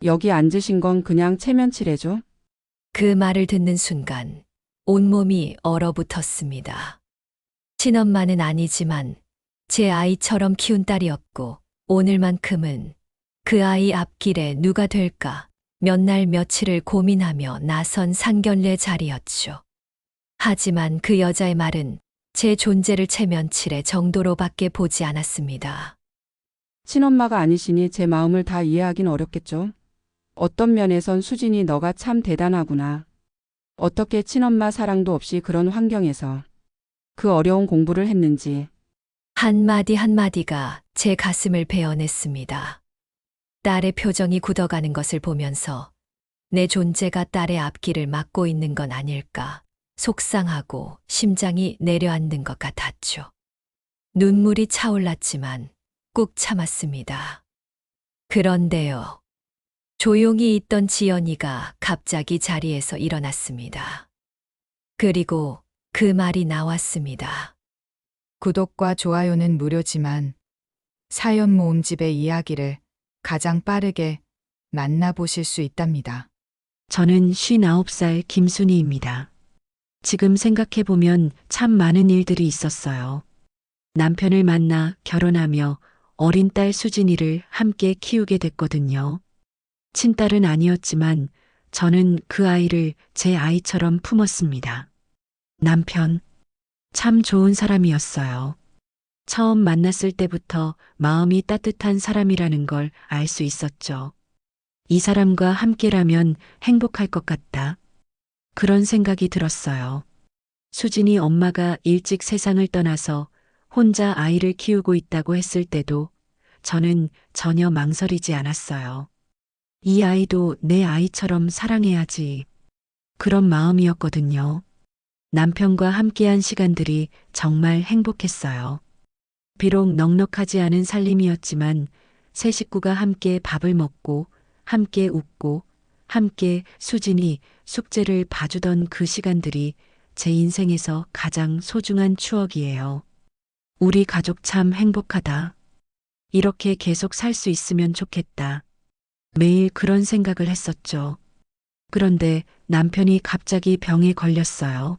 여기 앉으신 건 그냥 체면치레죠? 그 말을 듣는 순간 온몸이 얼어붙었습니다. 친엄마는 아니지만 제 아이처럼 키운 딸이었고 오늘만큼은 그 아이 앞길에 누가 될까 몇 날 며칠을 고민하며 나선 상견례 자리였죠. 하지만 그 여자의 말은 제 존재를 체면치레 정도로밖에 보지 않았습니다. 친엄마가 아니시니 제 마음을 다 이해하긴 어렵겠죠? 어떤 면에선 수진이 너가 참 대단하구나. 어떻게 친엄마 사랑도 없이 그런 환경에서 그 어려운 공부를 했는지. 한마디 한마디가 제 가슴을 베어냈습니다. 딸의 표정이 굳어가는 것을 보면서 내 존재가 딸의 앞길을 막고 있는 건 아닐까 속상하고 심장이 내려앉는 것 같았죠. 눈물이 차올랐지만 꾹 참았습니다. 그런데요. 조용히 있던 지연이가 갑자기 자리에서 일어났습니다. 그리고 그 말이 나왔습니다. 구독과 좋아요는 무료지만 사연 모음집의 이야기를 가장 빠르게 만나보실 수 있답니다. 저는 59살 김순희입니다. 지금 생각해보면 참 많은 일들이 있었어요. 남편을 만나 결혼하며 어린 딸 수진이를 함께 키우게 됐거든요. 친딸은 아니었지만 저는 그 아이를 제 아이처럼 품었습니다. 남편, 참 좋은 사람이었어요. 처음 만났을 때부터 마음이 따뜻한 사람이라는 걸 알 수 있었죠. 이 사람과 함께라면 행복할 것 같다. 그런 생각이 들었어요. 수진이 엄마가 일찍 세상을 떠나서 혼자 아이를 키우고 있다고 했을 때도 저는 전혀 망설이지 않았어요. 이 아이도 내 아이처럼 사랑해야지. 그런 마음이었거든요. 남편과 함께한 시간들이 정말 행복했어요. 비록 넉넉하지 않은 살림이었지만 세 식구가 함께 밥을 먹고 함께 웃고 함께 수진이 숙제를 봐주던 그 시간들이 제 인생에서 가장 소중한 추억이에요. 우리 가족 참 행복하다. 이렇게 계속 살 수 있으면 좋겠다. 매일 그런 생각을 했었죠. 그런데 남편이 갑자기 병에 걸렸어요.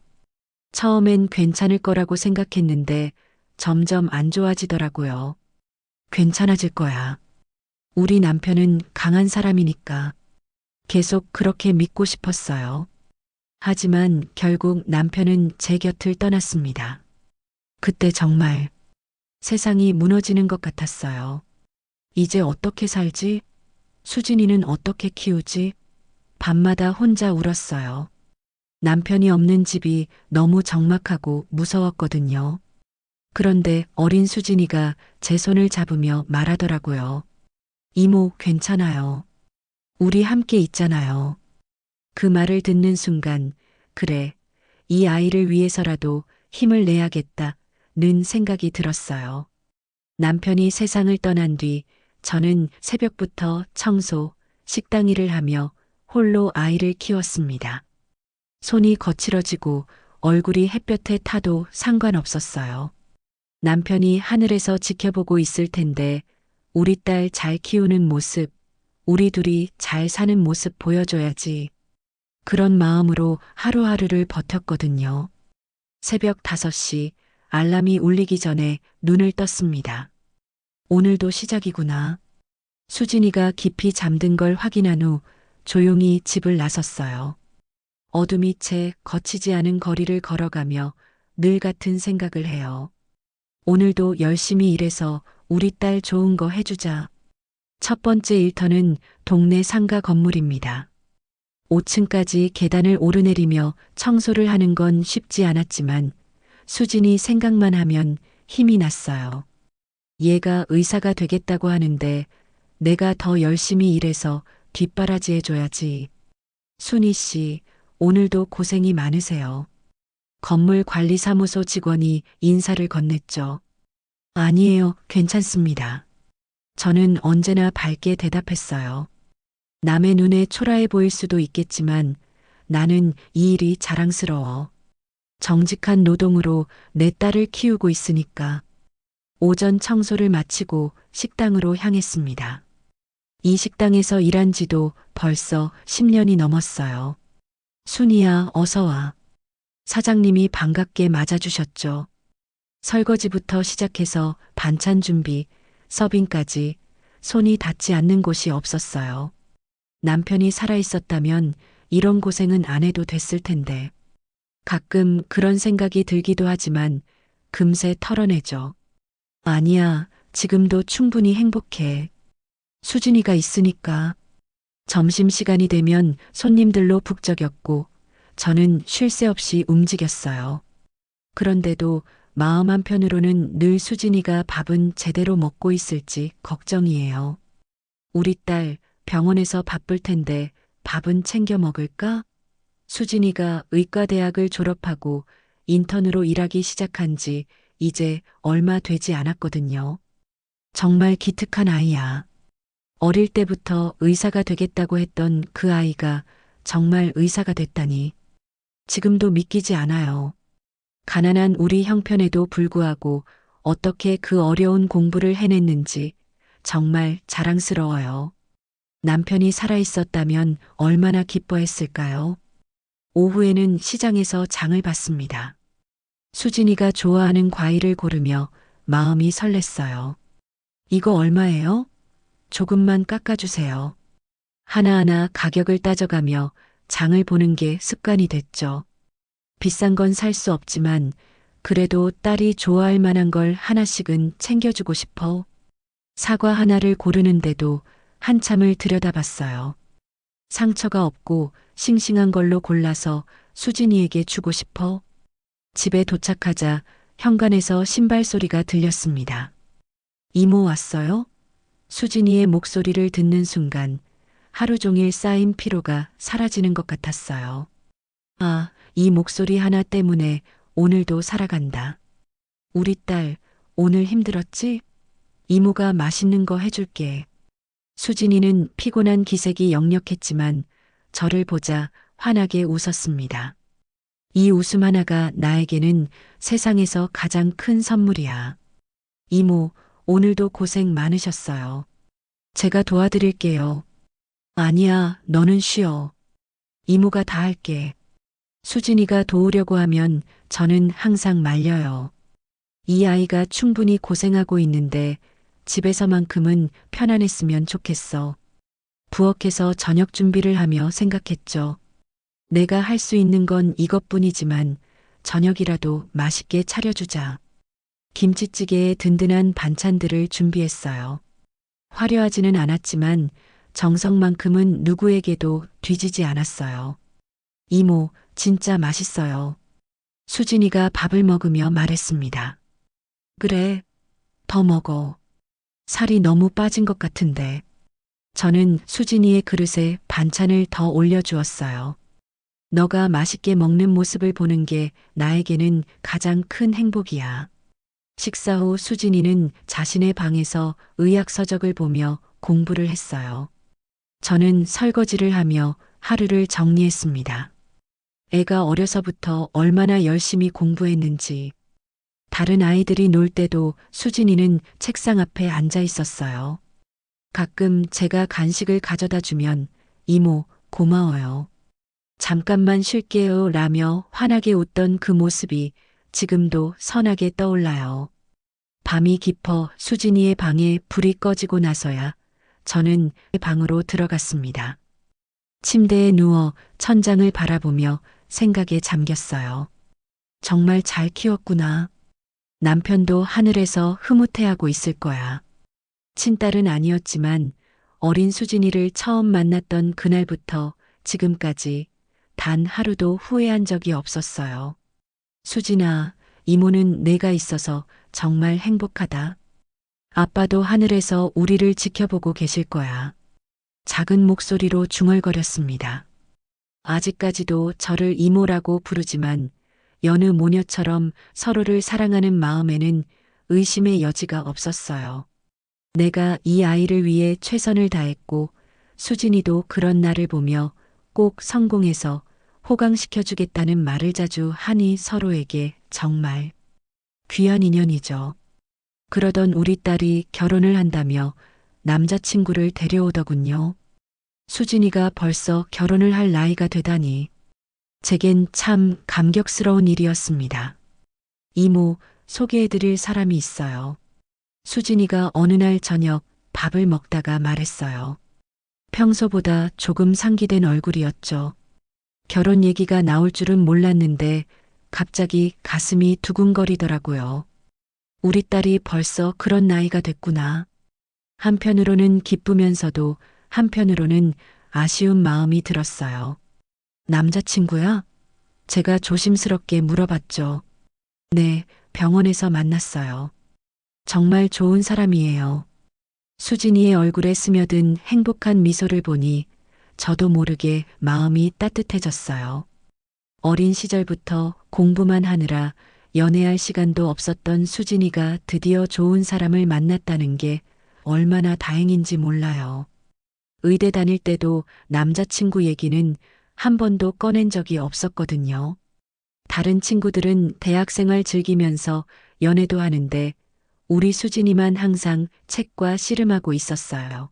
처음엔 괜찮을 거라고 생각했는데 점점 안 좋아지더라고요. 괜찮아질 거야. 우리 남편은 강한 사람이니까. 계속 그렇게 믿고 싶었어요. 하지만 결국 남편은 제 곁을 떠났습니다. 그때 정말 세상이 무너지는 것 같았어요. 이제 어떻게 살지? 수진이는 어떻게 키우지? 밤마다 혼자 울었어요. 남편이 없는 집이 너무 적막하고 무서웠거든요. 그런데 어린 수진이가 제 손을 잡으며 말하더라고요. 이모, 괜찮아요. 우리 함께 있잖아요. 그 말을 듣는 순간, 그래, 이 아이를 위해서라도 힘을 내야겠다는 생각이 들었어요. 남편이 세상을 떠난 뒤 저는 새벽부터 청소, 식당 일을 하며 홀로 아이를 키웠습니다. 손이 거칠어지고 얼굴이 햇볕에 타도 상관없었어요. 남편이 하늘에서 지켜보고 있을 텐데 우리 딸 잘 키우는 모습, 우리 둘이 잘 사는 모습 보여줘야지. 그런 마음으로 하루하루를 버텼거든요. 새벽 5시 알람이 울리기 전에 눈을 떴습니다. 오늘도 시작이구나. 수진이가 깊이 잠든 걸 확인한 후 조용히 집을 나섰어요. 어둠이 채 거치지 않은 거리를 걸어가며 늘 같은 생각을 해요. 오늘도 열심히 일해서 우리 딸 좋은 거 해주자. 첫 번째 일터는 동네 상가 건물입니다. 5층까지 계단을 오르내리며 청소를 하는 건 쉽지 않았지만 수진이 생각만 하면 힘이 났어요. 얘가 의사가 되겠다고 하는데 내가 더 열심히 일해서 뒷바라지 해줘야지. 순희 씨, 오늘도 고생이 많으세요. 건물 관리사무소 직원이 인사를 건넸죠. 아니에요, 괜찮습니다. 저는 언제나 밝게 대답했어요. 남의 눈에 초라해 보일 수도 있겠지만 나는 이 일이 자랑스러워. 정직한 노동으로 내 딸을 키우고 있으니까. 오전 청소를 마치고 식당으로 향했습니다. 이 식당에서 일한 지도 벌써 10년이 넘었어요. 순이야, 어서 와. 사장님이 반갑게 맞아주셨죠. 설거지부터 시작해서 반찬 준비, 서빙까지 손이 닿지 않는 곳이 없었어요. 남편이 살아있었다면 이런 고생은 안 해도 됐을 텐데. 가끔 그런 생각이 들기도 하지만 금세 털어내죠. 아니야, 지금도 충분히 행복해. 수진이가 있으니까. 점심시간이 되면 손님들로 북적였고 저는 쉴 새 없이 움직였어요. 그런데도 마음 한편으로는 늘 수진이가 밥은 제대로 먹고 있을지 걱정이에요. 우리 딸 병원에서 바쁠 텐데 밥은 챙겨 먹을까? 수진이가 의과대학을 졸업하고 인턴으로 일하기 시작한 지 이제 얼마 되지 않았거든요. 정말 기특한 아이야. 어릴 때부터 의사가 되겠다고 했던 그 아이가 정말 의사가 됐다니. 지금도 믿기지 않아요. 가난한 우리 형편에도 불구하고 어떻게 그 어려운 공부를 해냈는지 정말 자랑스러워요. 남편이 살아있었다면 얼마나 기뻐했을까요? 오후에는 시장에서 장을 봤습니다. 수진이가 좋아하는 과일을 고르며 마음이 설렜어요. 이거 얼마예요? 조금만 깎아주세요. 하나하나 가격을 따져가며 장을 보는 게 습관이 됐죠. 비싼 건 살 수 없지만 그래도 딸이 좋아할 만한 걸 하나씩은 챙겨주고 싶어. 사과 하나를 고르는데도 한참을 들여다봤어요. 상처가 없고 싱싱한 걸로 골라서 수진이에게 주고 싶어. 집에 도착하자 현관에서 신발 소리가 들렸습니다. 이모 왔어요? 수진이의 목소리를 듣는 순간 하루 종일 쌓인 피로가 사라지는 것 같았어요. 아, 이 목소리 하나 때문에 오늘도 살아간다. 우리 딸, 오늘 힘들었지? 이모가 맛있는 거 해줄게. 수진이는 피곤한 기색이 역력했지만 저를 보자 환하게 웃었습니다. 이 웃음 하나가 나에게는 세상에서 가장 큰 선물이야. 이모, 오늘도 고생 많으셨어요. 제가 도와드릴게요. 아니야, 너는 쉬어. 이모가 다 할게. 수진이가 도우려고 하면 저는 항상 말려요. 이 아이가 충분히 고생하고 있는데 집에서만큼은 편안했으면 좋겠어. 부엌에서 저녁 준비를 하며 생각했죠. 내가 할 수 있는 건 이것뿐이지만 저녁이라도 맛있게 차려주자. 김치찌개에 든든한 반찬들을 준비했어요. 화려하지는 않았지만 정성만큼은 누구에게도 뒤지지 않았어요. 이모, 진짜 맛있어요. 수진이가 밥을 먹으며 말했습니다. 그래, 더 먹어. 살이 너무 빠진 것 같은데. 저는 수진이의 그릇에 반찬을 더 올려주었어요. 너가 맛있게 먹는 모습을 보는 게 나에게는 가장 큰 행복이야. 식사 후 수진이는 자신의 방에서 의학 서적을 보며 공부를 했어요. 저는 설거지를 하며 하루를 정리했습니다. 애가 어려서부터 얼마나 열심히 공부했는지. 다른 아이들이 놀 때도 수진이는 책상 앞에 앉아 있었어요. 가끔 제가 간식을 가져다 주면 이모, 고마워요. 잠깐만 쉴게요 라며 환하게 웃던 그 모습이 지금도 선하게 떠올라요. 밤이 깊어 수진이의 방에 불이 꺼지고 나서야 저는 방으로 들어갔습니다. 침대에 누워 천장을 바라보며 생각에 잠겼어요. 정말 잘 키웠구나. 남편도 하늘에서 흐뭇해하고 있을 거야. 친딸은 아니었지만 어린 수진이를 처음 만났던 그날부터 지금까지 단 하루도 후회한 적이 없었어요. 수진아, 이모는 내가 있어서 정말 행복하다. 아빠도 하늘에서 우리를 지켜보고 계실 거야. 작은 목소리로 중얼거렸습니다. 아직까지도 저를 이모라고 부르지만 여느 모녀처럼 서로를 사랑하는 마음에는 의심의 여지가 없었어요. 내가 이 아이를 위해 최선을 다했고 수진이도 그런 나를 보며 꼭 성공해서 호강시켜주겠다는 말을 자주 하니 서로에게 정말 귀한 인연이죠. 그러던 우리 딸이 결혼을 한다며 남자친구를 데려오더군요. 수진이가 벌써 결혼을 할 나이가 되다니 제겐 참 감격스러운 일이었습니다. 이모, 소개해드릴 사람이 있어요. 수진이가 어느 날 저녁 밥을 먹다가 말했어요. 평소보다 조금 상기된 얼굴이었죠. 결혼 얘기가 나올 줄은 몰랐는데 갑자기 가슴이 두근거리더라고요. 우리 딸이 벌써 그런 나이가 됐구나. 한편으로는 기쁘면서도 한편으로는 아쉬운 마음이 들었어요. 남자친구야? 제가 조심스럽게 물어봤죠. 네, 병원에서 만났어요. 정말 좋은 사람이에요. 수진이의 얼굴에 스며든 행복한 미소를 보니 저도 모르게 마음이 따뜻해졌어요. 어린 시절부터 공부만 하느라 연애할 시간도 없었던 수진이가 드디어 좋은 사람을 만났다는 게 얼마나 다행인지 몰라요. 의대 다닐 때도 남자친구 얘기는 한 번도 꺼낸 적이 없었거든요. 다른 친구들은 대학생활 즐기면서 연애도 하는데 우리 수진이만 항상 책과 씨름하고 있었어요.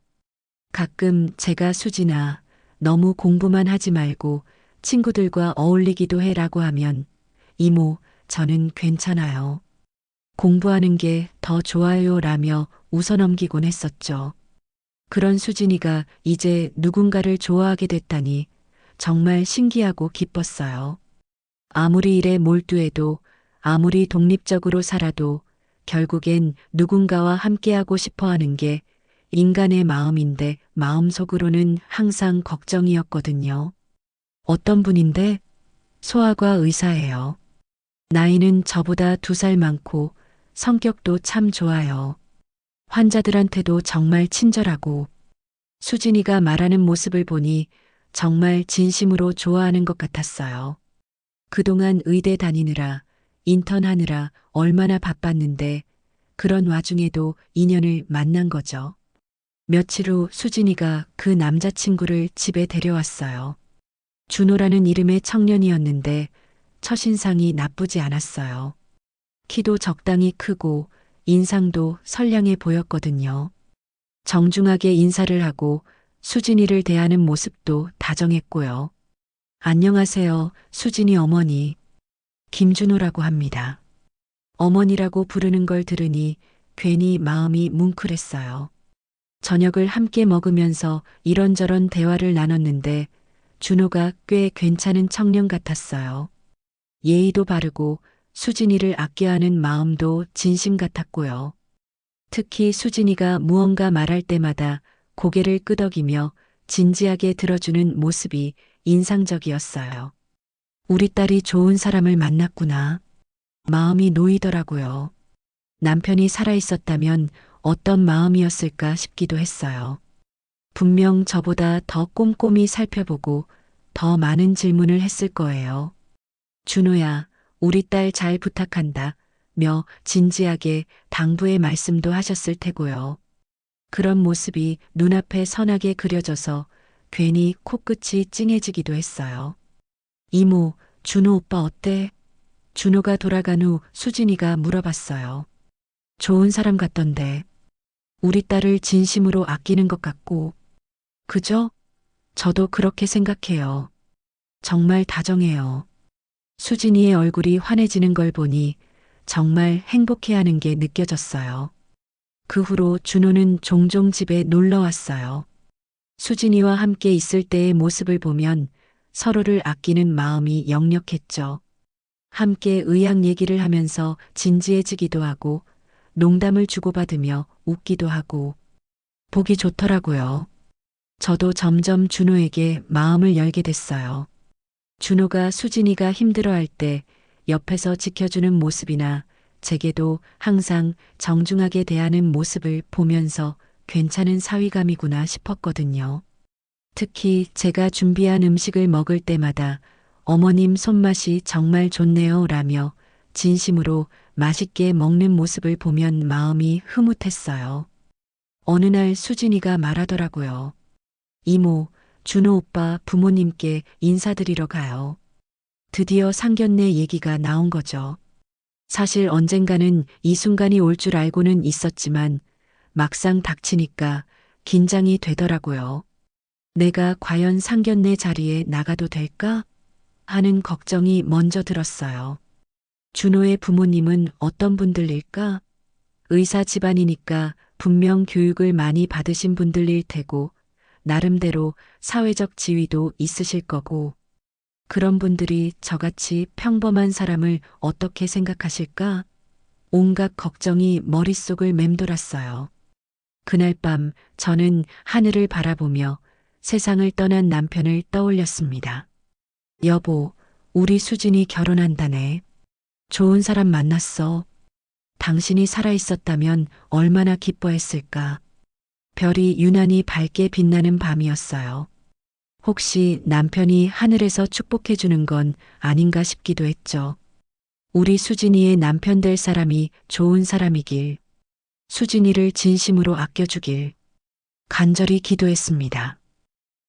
가끔 제가 수진아, 너무 공부만 하지 말고 친구들과 어울리기도 해라고 하면 이모, 저는 괜찮아요. 공부하는 게 더 좋아요 라며 웃어넘기곤 했었죠. 그런 수진이가 이제 누군가를 좋아하게 됐다니 정말 신기하고 기뻤어요. 아무리 일에 몰두해도 아무리 독립적으로 살아도 결국엔 누군가와 함께하고 싶어 하는 게 인간의 마음인데 마음속으로는 항상 걱정이었거든요. 어떤 분인데? 소아과 의사예요. 나이는 저보다 2살 많고 성격도 참 좋아요. 환자들한테도 정말 친절하고 수진이가 말하는 모습을 보니 정말 진심으로 좋아하는 것 같았어요. 그동안 의대 다니느라 인턴하느라 얼마나 바빴는데 그런 와중에도 인연을 만난 거죠. 며칠 후 수진이가 그 남자친구를 집에 데려왔어요. 준호라는 이름의 청년이었는데 첫인상이 나쁘지 않았어요. 키도 적당히 크고 인상도 선량해 보였거든요. 정중하게 인사를 하고 수진이를 대하는 모습도 다정했고요. 안녕하세요, 수진이 어머니. 김준호라고 합니다. 어머니라고 부르는 걸 들으니 괜히 마음이 뭉클했어요. 저녁을 함께 먹으면서 이런저런 대화를 나눴는데 준호가 꽤 괜찮은 청년 같았어요. 예의도 바르고 수진이를 아껴하는 마음도 진심 같았고요. 특히 수진이가 무언가 말할 때마다 고개를 끄덕이며 진지하게 들어주는 모습이 인상적이었어요. 우리 딸이 좋은 사람을 만났구나. 마음이 놓이더라고요. 남편이 살아있었다면 어떤 마음이었을까 싶기도 했어요. 분명 저보다 더 꼼꼼히 살펴보고 더 많은 질문을 했을 거예요. 준호야, 우리 딸 잘 부탁한다. 며 진지하게 당부의 말씀도 하셨을 테고요. 그런 모습이 눈앞에 선하게 그려져서 괜히 코끝이 찡해지기도 했어요. 이모, 준호 오빠 어때? 준호가 돌아간 후 수진이가 물어봤어요. 좋은 사람 같던데. 우리 딸을 진심으로 아끼는 것 같고. 그죠? 저도 그렇게 생각해요. 정말 다정해요. 수진이의 얼굴이 환해지는 걸 보니 정말 행복해하는 게 느껴졌어요. 그 후로 준호는 종종 집에 놀러 왔어요. 수진이와 함께 있을 때의 모습을 보면 서로를 아끼는 마음이 역력했죠. 함께 의학 얘기를 하면서 진지해지기도 하고 농담을 주고받으며 웃기도 하고 보기 좋더라고요. 저도 점점 준호에게 마음을 열게 됐어요. 준호가 수진이가 힘들어할 때 옆에서 지켜주는 모습이나 제게도 항상 정중하게 대하는 모습을 보면서 괜찮은 사위감이구나 싶었거든요. 특히 제가 준비한 음식을 먹을 때마다 어머님 손맛이 정말 좋네요 라며 진심으로 맛있게 먹는 모습을 보면 마음이 흐뭇했어요. 어느 날 수진이가 말하더라고요. 이모, 준호 오빠 부모님께 인사드리러 가요. 드디어 상견례 얘기가 나온 거죠. 사실 언젠가는 이 순간이 올 줄 알고는 있었지만 막상 닥치니까 긴장이 되더라고요. 내가 과연 상견례 자리에 나가도 될까? 하는 걱정이 먼저 들었어요. 준호의 부모님은 어떤 분들일까? 의사 집안이니까 분명 교육을 많이 받으신 분들일 테고, 나름대로 사회적 지위도 있으실 거고, 그런 분들이 저같이 평범한 사람을 어떻게 생각하실까? 온갖 걱정이 머릿속을 맴돌았어요. 그날 밤 저는 하늘을 바라보며 세상을 떠난 남편을 떠올렸습니다. 여보, 우리 수진이 결혼한다네. 좋은 사람 만났어. 당신이 살아있었다면 얼마나 기뻐했을까. 별이 유난히 밝게 빛나는 밤이었어요. 혹시 남편이 하늘에서 축복해주는 건 아닌가 싶기도 했죠. 우리 수진이의 남편 될 사람이 좋은 사람이길, 수진이를 진심으로 아껴주길 간절히 기도했습니다.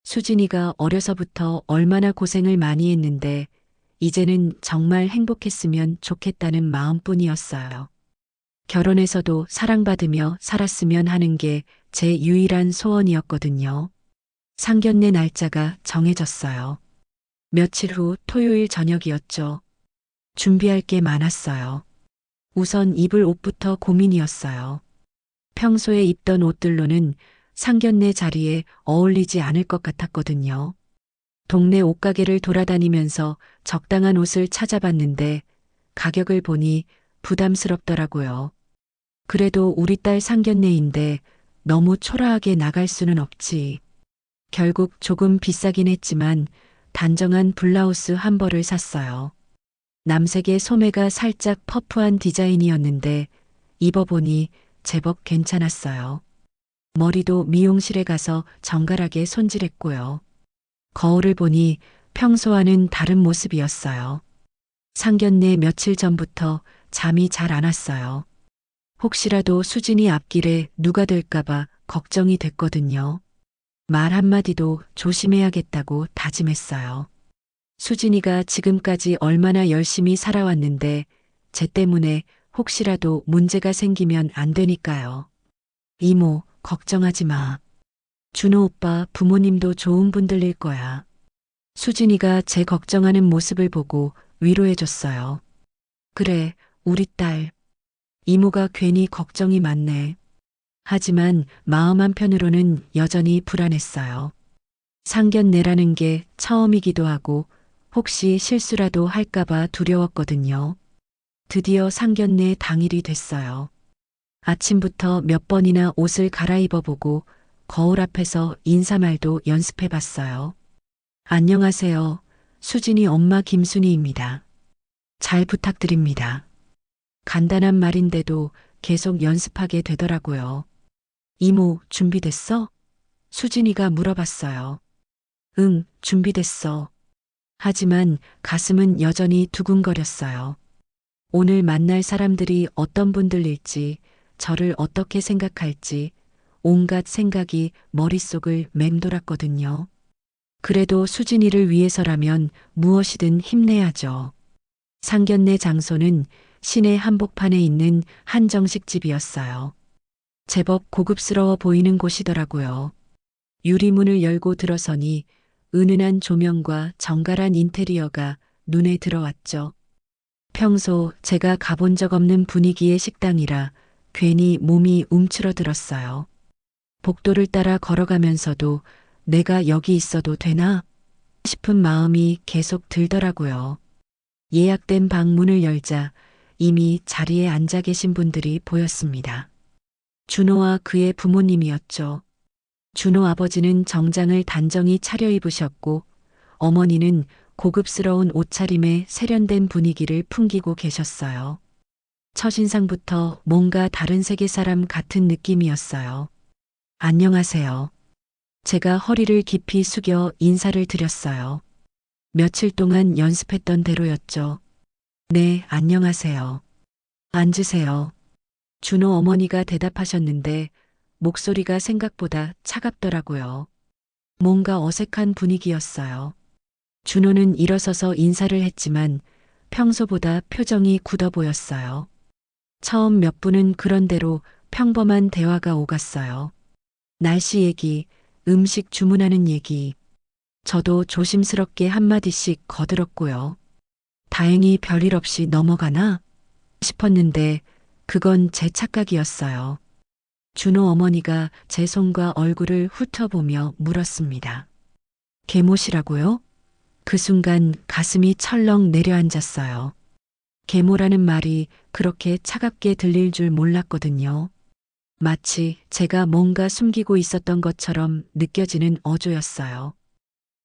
수진이가 어려서부터 얼마나 고생을 많이 했는데 이제는 정말 행복했으면 좋겠다는 마음뿐이었어요. 결혼해서도 사랑받으며 살았으면 하는 게 제 유일한 소원이었거든요. 상견례 날짜가 정해졌어요. 며칠 후 토요일 저녁이었죠. 준비할 게 많았어요. 우선 입을 옷부터 고민이었어요. 평소에 입던 옷들로는 상견례 자리에 어울리지 않을 것 같았거든요. 동네 옷가게를 돌아다니면서 적당한 옷을 찾아봤는데 가격을 보니 부담스럽더라고요. 그래도 우리 딸 상견례인데 너무 초라하게 나갈 수는 없지. 결국 조금 비싸긴 했지만 단정한 블라우스 한 벌을 샀어요. 남색의 소매가 살짝 퍼프한 디자인이었는데 입어보니 제법 괜찮았어요. 머리도 미용실에 가서 정갈하게 손질했고요. 거울을 보니 평소와는 다른 모습이었어요. 상견례 며칠 전부터 잠이 잘 안 왔어요. 혹시라도 수진이 앞길에 누가 될까봐 걱정이 됐거든요. 말 한마디도 조심해야겠다고 다짐했어요. 수진이가 지금까지 얼마나 열심히 살아왔는데 쟤 때문에 혹시라도 문제가 생기면 안 되니까요. 이모, 걱정하지 마. 준호 오빠 부모님도 좋은 분들일 거야. 수진이가 제 걱정하는 모습을 보고 위로해줬어요. 그래, 우리 딸. 이모가 괜히 걱정이 많네. 하지만 마음 한편으로는 여전히 불안했어요. 상견례라는 게 처음이기도 하고 혹시 실수라도 할까봐 두려웠거든요. 드디어 상견례 당일이 됐어요. 아침부터 몇 번이나 옷을 갈아입어보고 거울 앞에서 인사말도 연습해봤어요. 안녕하세요. 수진이 엄마 김순희입니다. 잘 부탁드립니다. 간단한 말인데도 계속 연습하게 되더라고요. 이모, 준비됐어? 수진이가 물어봤어요. 응, 준비됐어. 하지만 가슴은 여전히 두근거렸어요. 오늘 만날 사람들이 어떤 분들일지, 저를 어떻게 생각할지, 온갖 생각이 머릿속을 맴돌았거든요. 그래도 수진이를 위해서라면 무엇이든 힘내야죠. 상견례 장소는 시내 한복판에 있는 한정식집이었어요. 제법 고급스러워 보이는 곳이더라고요. 유리문을 열고 들어서니 은은한 조명과 정갈한 인테리어가 눈에 들어왔죠. 평소 제가 가본 적 없는 분위기의 식당이라 괜히 몸이 움츠러들었어요. 복도를 따라 걸어가면서도 내가 여기 있어도 되나 싶은 마음이 계속 들더라고요. 예약된 방 문을 열자 이미 자리에 앉아 계신 분들이 보였습니다. 준호와 그의 부모님이었죠. 준호 아버지는 정장을 단정히 차려입으셨고 어머니는 고급스러운 옷차림에 세련된 분위기를 풍기고 계셨어요. 첫인상부터 뭔가 다른 세계 사람 같은 느낌이었어요. 안녕하세요. 제가 허리를 깊이 숙여 인사를 드렸어요. 며칠 동안 연습했던 대로였죠. 네, 안녕하세요. 앉으세요. 준호 어머니가 대답하셨는데 목소리가 생각보다 차갑더라고요. 뭔가 어색한 분위기였어요. 준호는 일어서서 인사를 했지만 평소보다 표정이 굳어 보였어요. 처음 몇 분은 그런대로 평범한 대화가 오갔어요. 날씨 얘기, 음식 주문하는 얘기. 저도 조심스럽게 한마디씩 거들었고요. 다행히 별일 없이 넘어가나 싶었는데 그건 제 착각이었어요. 준호 어머니가 제 손과 얼굴을 훑어보며 물었습니다. 계모시라고요? 그 순간 가슴이 철렁 내려앉았어요. 계모라는 말이 그렇게 차갑게 들릴 줄 몰랐거든요. 마치 제가 뭔가 숨기고 있었던 것처럼 느껴지는 어조였어요.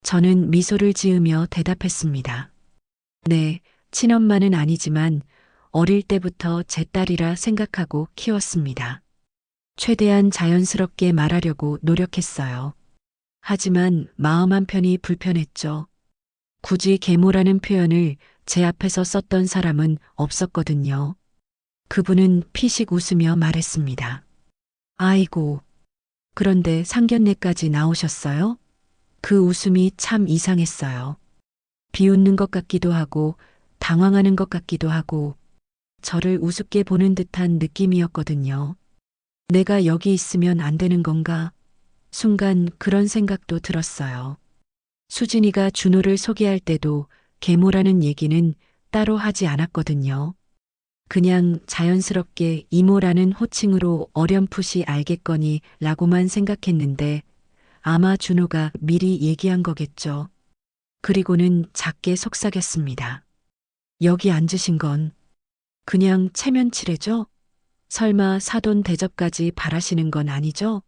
저는 미소를 지으며 대답했습니다. 네, 친엄마는 아니지만 어릴 때부터 제 딸이라 생각하고 키웠습니다. 최대한 자연스럽게 말하려고 노력했어요. 하지만 마음 한편이 불편했죠. 굳이 계모라는 표현을 제 앞에서 썼던 사람은 없었거든요. 그분은 피식 웃으며 말했습니다. 아이고, 그런데 상견례까지 나오셨어요? 그 웃음이 참 이상했어요. 비웃는 것 같기도 하고, 당황하는 것 같기도 하고, 저를 우습게 보는 듯한 느낌이었거든요. 내가 여기 있으면 안 되는 건가? 순간 그런 생각도 들었어요. 수진이가 준호를 소개할 때도 계모라는 얘기는 따로 하지 않았거든요. 그냥 자연스럽게 이모라는 호칭으로 어렴풋이 알겠거니 라고만 생각했는데 아마 준호가 미리 얘기한 거겠죠. 그리고는 작게 속삭였습니다. 여기 앉으신 건 그냥 체면치레죠? 설마 사돈 대접까지 바라시는 건 아니죠?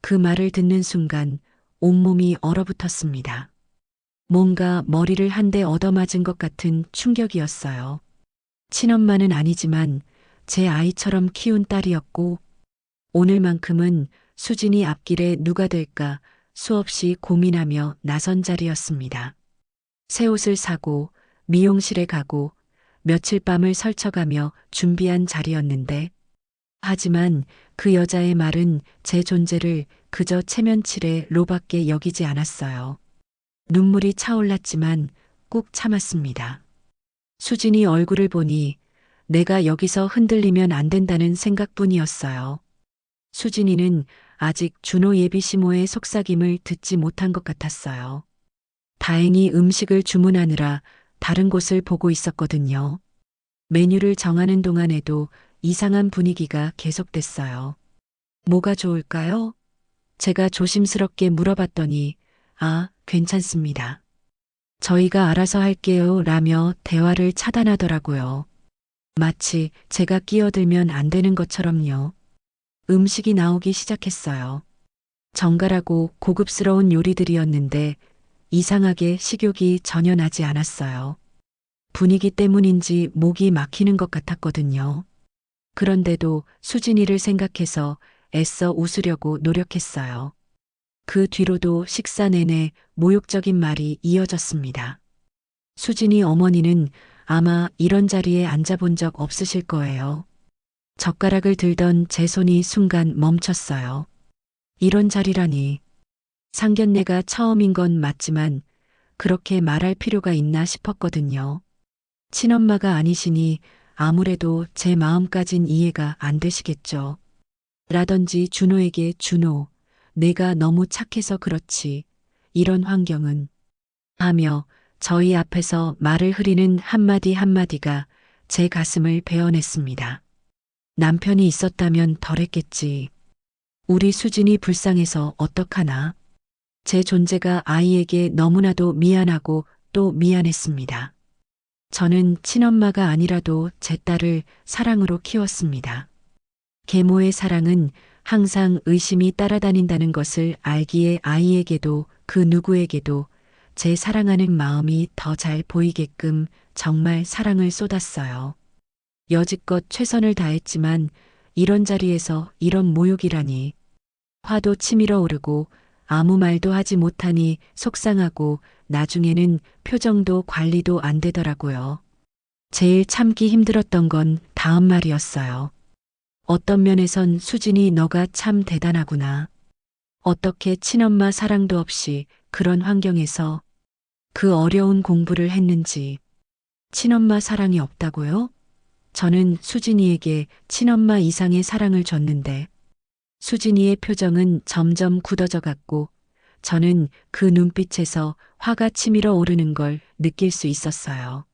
그 말을 듣는 순간 온몸이 얼어붙었습니다. 뭔가 머리를 한 대 얻어맞은 것 같은 충격이었어요. 친엄마는 아니지만 제 아이처럼 키운 딸이었고 오늘만큼은 수진이 앞길에 누가 될까 수없이 고민하며 나선 자리였습니다. 새 옷을 사고 미용실에 가고 며칠 밤을 설쳐가며 준비한 자리였는데 하지만 그 여자의 말은 제 존재를 그저 체면치레 로밖에 여기지 않았어요. 눈물이 차올랐지만 꾹 참았습니다. 수진이 얼굴을 보니 내가 여기서 흔들리면 안 된다는 생각뿐이었어요. 수진이는 아직 준호 예비 시모의 속삭임을 듣지 못한 것 같았어요. 다행히 음식을 주문하느라 다른 곳을 보고 있었거든요. 메뉴를 정하는 동안에도 이상한 분위기가 계속됐어요. 뭐가 좋을까요? 제가 조심스럽게 물어봤더니 괜찮습니다. 저희가 알아서 할게요 라며 대화를 차단하더라고요. 마치 제가 끼어들면 안 되는 것처럼요. 음식이 나오기 시작했어요. 정갈하고 고급스러운 요리들이었는데 이상하게 식욕이 전혀 나지 않았어요. 분위기 때문인지 목이 막히는 것 같았거든요. 그런데도 수진이를 생각해서 애써 웃으려고 노력했어요. 그 뒤로도 식사 내내 모욕적인 말이 이어졌습니다. 수진이 어머니는 아마 이런 자리에 앉아본 적 없으실 거예요. 젓가락을 들던 제 손이 순간 멈췄어요. 이런 자리라니. 상견례가 처음인 건 맞지만 그렇게 말할 필요가 있나 싶었거든요. 친엄마가 아니시니 아무래도 제 마음까진 이해가 안 되시겠죠. 라던지 준호에게 준호, 내가 너무 착해서 그렇지. 이런 환경은 하며 저희 앞에서 말을 흐리는 한마디 한마디가 제 가슴을 베어냈습니다. 남편이 있었다면 덜했겠지. 우리 수진이 불쌍해서 어떡하나. 제 존재가 아이에게 너무나도 미안하고 또 미안했습니다. 저는 친엄마가 아니라도 제 딸을 사랑으로 키웠습니다. 계모의 사랑은 항상 의심이 따라다닌다는 것을 알기에 아이에게도 그 누구에게도 제 사랑하는 마음이 더 잘 보이게끔 정말 사랑을 쏟았어요. 여지껏 최선을 다했지만 이런 자리에서 이런 모욕이라니. 화도 치밀어 오르고 아무 말도 하지 못하니 속상하고 나중에는 표정도 관리도 안 되더라고요. 제일 참기 힘들었던 건 다음 말이었어요. 어떤 면에선 수진이 너가 참 대단하구나. 어떻게 친엄마 사랑도 없이 그런 환경에서 그 어려운 공부를 했는지. 친엄마 사랑이 없다고요? 저는 수진이에게 친엄마 이상의 사랑을 줬는데 수진이의 표정은 점점 굳어져 갔고 저는 그 눈빛에서 화가 치밀어 오르는 걸 느낄 수 있었어요.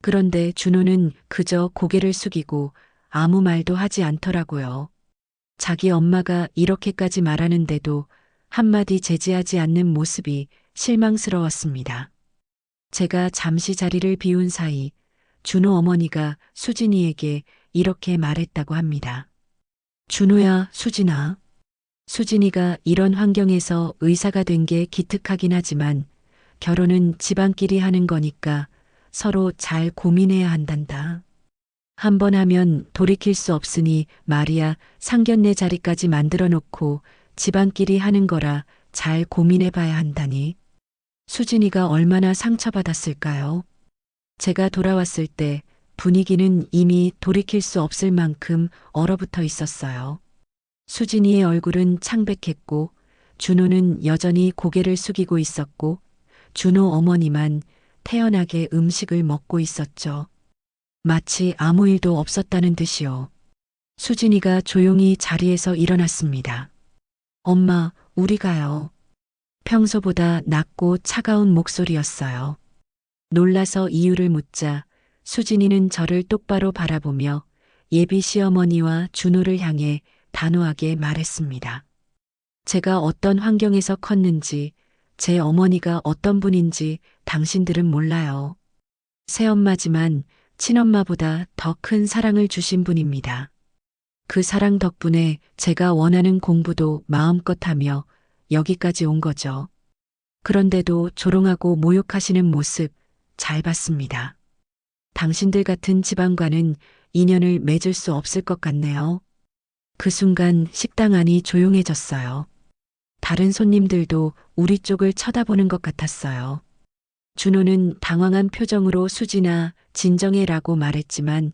그런데 준호는 그저 고개를 숙이고 아무 말도 하지 않더라고요. 자기 엄마가 이렇게까지 말하는데도 한마디 제지하지 않는 모습이 실망스러웠습니다. 제가 잠시 자리를 비운 사이 준호 어머니가 수진이에게 이렇게 말했다고 합니다. 준호야, 수진아. 수진이가 이런 환경에서 의사가 된 게 기특하긴 하지만 결혼은 집안끼리 하는 거니까 서로 잘 고민해야 한단다. 한 번 하면 돌이킬 수 없으니 말이야 상견례 자리까지 만들어 놓고 집안끼리 하는 거라 잘 고민해 봐야 한다니. 수진이가 얼마나 상처받았을까요? 제가 돌아왔을 때 분위기는 이미 돌이킬 수 없을 만큼 얼어붙어 있었어요. 수진이의 얼굴은 창백했고 준호는 여전히 고개를 숙이고 있었고 준호 어머니만 태연하게 음식을 먹고 있었죠. 마치 아무 일도 없었다는 듯이요. 수진이가 조용히 자리에서 일어났습니다. 엄마, 우리 가요. 평소보다 낮고 차가운 목소리였어요. 놀라서 이유를 묻자 수진이는 저를 똑바로 바라보며 예비 시어머니와 준호를 향해 단호하게 말했습니다. 제가 어떤 환경에서 컸는지, 제 어머니가 어떤 분인지 당신들은 몰라요. 새엄마지만 친엄마보다 더 큰 사랑을 주신 분입니다. 그 사랑 덕분에 제가 원하는 공부도 마음껏 하며 여기까지 온 거죠. 그런데도 조롱하고 모욕하시는 모습 잘 봤습니다. 당신들 같은 집안과는 인연을 맺을 수 없을 것 같네요. 그 순간 식당 안이 조용해졌어요. 다른 손님들도 우리 쪽을 쳐다보는 것 같았어요. 준호는 당황한 표정으로 수진아, 진정해라고 말했지만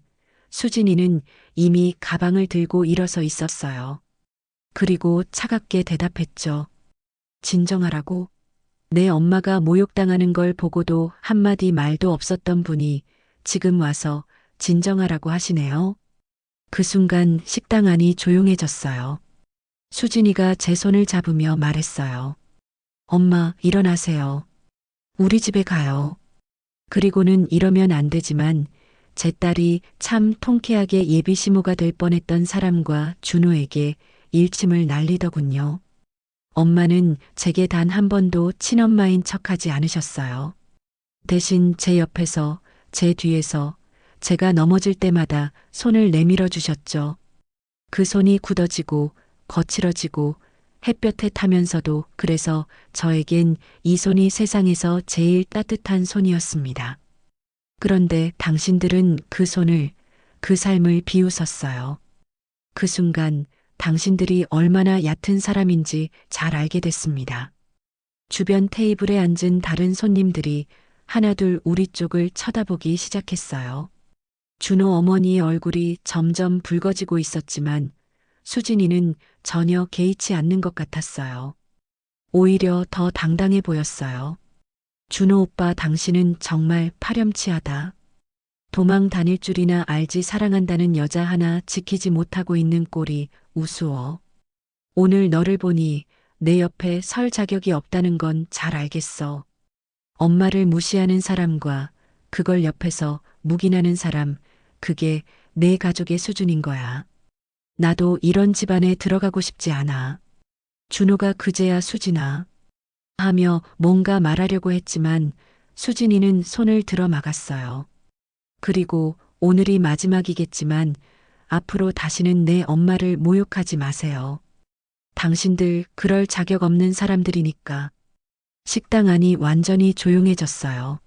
수진이는 이미 가방을 들고 일어서 있었어요. 그리고 차갑게 대답했죠. 진정하라고? 내 엄마가 모욕당하는 걸 보고도 한마디 말도 없었던 분이 지금 와서 진정하라고 하시네요. 그 순간 식당 안이 조용해졌어요. 수진이가 제 손을 잡으며 말했어요. 엄마, 일어나세요. 우리 집에 가요. 그리고는 이러면 안 되지만 제 딸이 참 통쾌하게 예비 시모가 될 뻔했던 사람과 준호에게 일침을 날리더군요. 엄마는 제게 단 한 번도 친엄마인 척하지 않으셨어요. 대신 제 옆에서, 제 뒤에서 제가 넘어질 때마다 손을 내밀어 주셨죠. 그 손이 굳어지고 거칠어지고 햇볕에 타면서도 그래서 저에겐 이 손이 세상에서 제일 따뜻한 손이었습니다. 그런데 당신들은 그 손을, 그 삶을 비웃었어요. 그 순간 당신들이 얼마나 얕은 사람인지 잘 알게 됐습니다. 주변 테이블에 앉은 다른 손님들이 하나둘 우리 쪽을 쳐다보기 시작했어요. 준호 어머니의 얼굴이 점점 붉어지고 있었지만 수진이는 전혀 개의치 않는 것 같았어요. 오히려 더 당당해 보였어요. 준호 오빠, 당신은 정말 파렴치하다. 도망 다닐 줄이나 알지. 사랑한다는 여자 하나 지키지 못하고 있는 꼴이 우스워. 오늘 너를 보니 내 옆에 설 자격이 없다는 건 잘 알겠어. 엄마를 무시하는 사람과 그걸 옆에서 묵인하는 사람, 그게 내 가족의 수준인 거야. 나도 이런 집안에 들어가고 싶지 않아. 준호가 그제야 수진아 하며 뭔가 말하려고 했지만 수진이는 손을 들어 막았어요. 그리고 오늘이 마지막이겠지만 앞으로 다시는 내 엄마를 모욕하지 마세요. 당신들 그럴 자격 없는 사람들이니까. 식당 안이 완전히 조용해졌어요.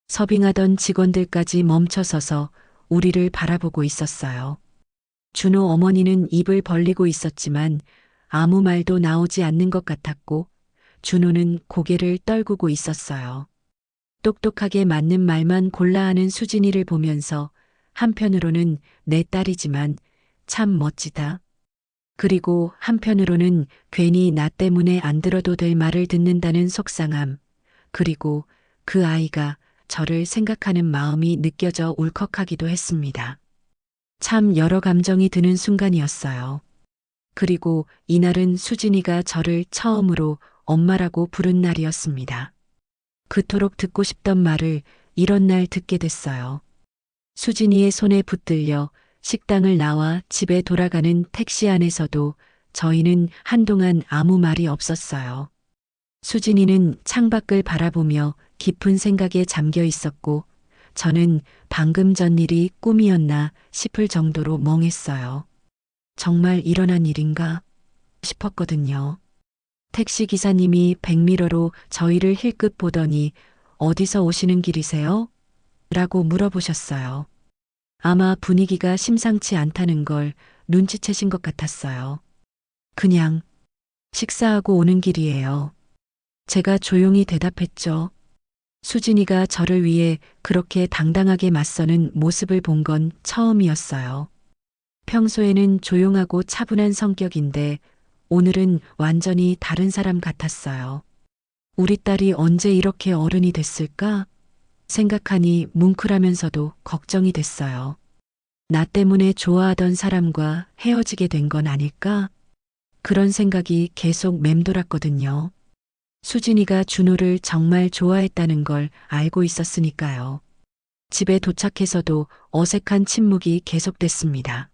서빙하던 직원들까지 멈춰서서 우리를 바라보고 있었어요. 준호 어머니는 입을 벌리고 있었지만 아무 말도 나오지 않는 것 같았고 준호는 고개를 떨구고 있었어요. 똑똑하게 맞는 말만 골라 하는 수진이를 보면서 한편으로는 내 딸이지만 참 멋지다. 그리고 한편으로는 괜히 나 때문에 안 들어도 될 말을 듣는다는 속상함. 그리고 그 아이가 저를 생각하는 마음이 느껴져 울컥하기도 했습니다. 참 여러 감정이 드는 순간이었어요. 그리고 이날은 수진이가 저를 처음으로 엄마라고 부른 날이었습니다. 그토록 듣고 싶던 말을 이런 날 듣게 됐어요. 수진이의 손에 붙들려 식당을 나와 집에 돌아가는 택시 안에서도 저희는 한동안 아무 말이 없었어요. 수진이는 창밖을 바라보며 깊은 생각에 잠겨 있었고 저는 방금 전 일이 꿈이었나 싶을 정도로 멍했어요. 정말 일어난 일인가 싶었거든요. 택시 기사님이 백미러로 저희를 힐끗 보더니 어디서 오시는 길이세요? 라고 물어보셨어요. 아마 분위기가 심상치 않다는 걸 눈치채신 것 같았어요. 그냥 식사하고 오는 길이에요. 제가 조용히 대답했죠. 수진이가 저를 위해 그렇게 당당하게 맞서는 모습을 본 건 처음이었어요. 평소에는 조용하고 차분한 성격인데 오늘은 완전히 다른 사람 같았어요. 우리 딸이 언제 이렇게 어른이 됐을까? 생각하니 뭉클하면서도 걱정이 됐어요. 나 때문에 좋아하던 사람과 헤어지게 된 건 아닐까? 그런 생각이 계속 맴돌았거든요. 수진이가 준호를 정말 좋아했다는 걸 알고 있었으니까요. 집에 도착해서도 어색한 침묵이 계속됐습니다.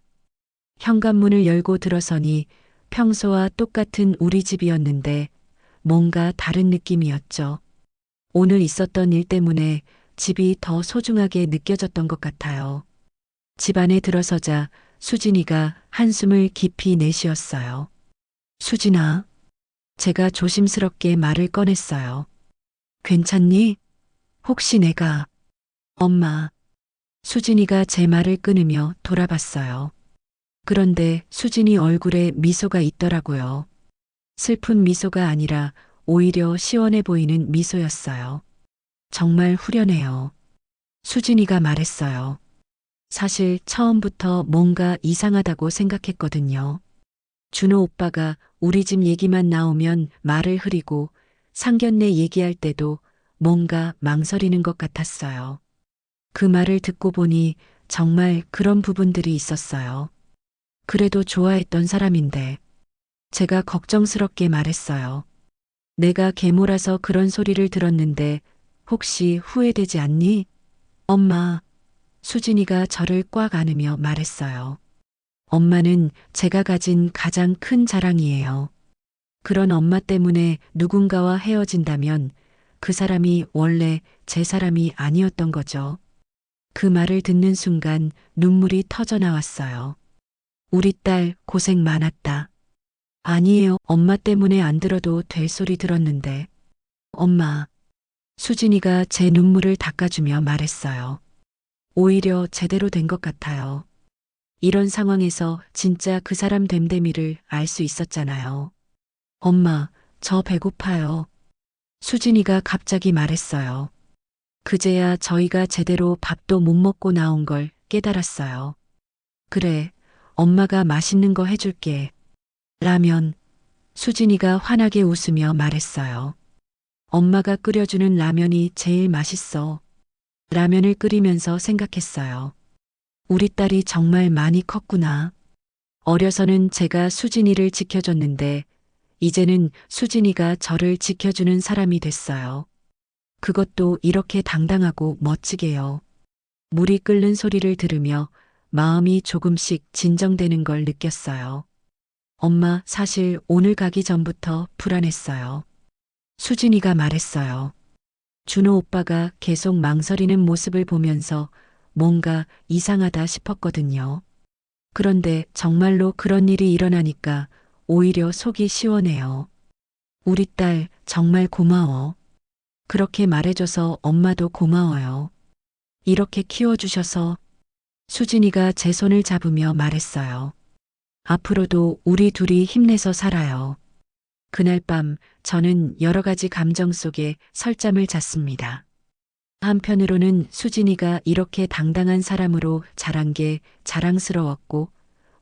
현관문을 열고 들어서니 평소와 똑같은 우리 집이었는데 뭔가 다른 느낌이었죠. 오늘 있었던 일 때문에 집이 더 소중하게 느껴졌던 것 같아요. 집 안에 들어서자 수진이가 한숨을 깊이 내쉬었어요. 수진아, 제가 조심스럽게 말을 꺼냈어요. 괜찮니? 혹시 내가... 엄마. 수진이가 제 말을 끊으며 돌아봤어요. 그런데 수진이 얼굴에 미소가 있더라고요. 슬픈 미소가 아니라 오히려 시원해 보이는 미소였어요. 정말 후련해요. 수진이가 말했어요. 사실 처음부터 뭔가 이상하다고 생각했거든요. 준호 오빠가 우리 집 얘기만 나오면 말을 흐리고 상견례 얘기할 때도 뭔가 망설이는 것 같았어요. 그 말을 듣고 보니 정말 그런 부분들이 있었어요. 그래도 좋아했던 사람인데 제가 걱정스럽게 말했어요. 내가 계모라서 그런 소리를 들었는데 혹시 후회되지 않니? 엄마, 수진이가 저를 꽉 안으며 말했어요. 엄마는 제가 가진 가장 큰 자랑이에요. 그런 엄마 때문에 누군가와 헤어진다면 그 사람이 원래 제 사람이 아니었던 거죠. 그 말을 듣는 순간 눈물이 터져 나왔어요. 우리 딸 고생 많았다. 아니에요. 엄마 때문에 안 들어도 될 소리 들었는데. 엄마. 수진이가 제 눈물을 닦아주며 말했어요. 오히려 제대로 된 것 같아요. 이런 상황에서 진짜 그 사람 됨됨이를 알 수 있었잖아요. 엄마, 저 배고파요. 수진이가 갑자기 말했어요. 그제야 저희가 제대로 밥도 못 먹고 나온 걸 깨달았어요. 그래, 엄마가 맛있는 거 해줄게. 라면. 수진이가 환하게 웃으며 말했어요. 엄마가 끓여주는 라면이 제일 맛있어. 라면을 끓이면서 생각했어요. 우리 딸이 정말 많이 컸구나. 어려서는 제가 수진이를 지켜줬는데 이제는 수진이가 저를 지켜주는 사람이 됐어요. 그것도 이렇게 당당하고 멋지게요. 물이 끓는 소리를 들으며 마음이 조금씩 진정되는 걸 느꼈어요. 엄마, 사실 오늘 가기 전부터 불안했어요. 수진이가 말했어요. 준호 오빠가 계속 망설이는 모습을 보면서 뭔가 이상하다 싶었거든요. 그런데 정말로 그런 일이 일어나니까 오히려 속이 시원해요. 우리 딸 정말 고마워. 그렇게 말해줘서 엄마도 고마워요. 이렇게 키워주셔서. 수진이가 제 손을 잡으며 말했어요. 앞으로도 우리 둘이 힘내서 살아요. 그날 밤 저는 여러 가지 감정 속에 설잠을 잤습니다. 한편으로는 수진이가 이렇게 당당한 사람으로 자란 게 자랑스러웠고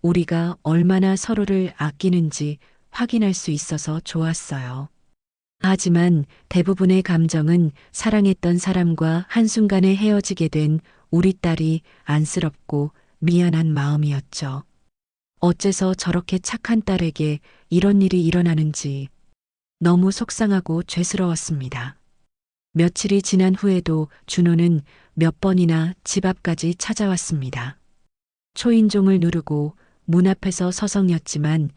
우리가 얼마나 서로를 아끼는지 확인할 수 있어서 좋았어요. 하지만 대부분의 감정은 사랑했던 사람과 한순간에 헤어지게 된 우리 딸이 안쓰럽고 미안한 마음이었죠. 어째서 저렇게 착한 딸에게 이런 일이 일어나는지 너무 속상하고 죄스러웠습니다. 며칠이 지난 후에도 준호는 몇 번이나 집 앞까지 찾아왔습니다. 초인종을 누르고 문 앞에서 서성였지만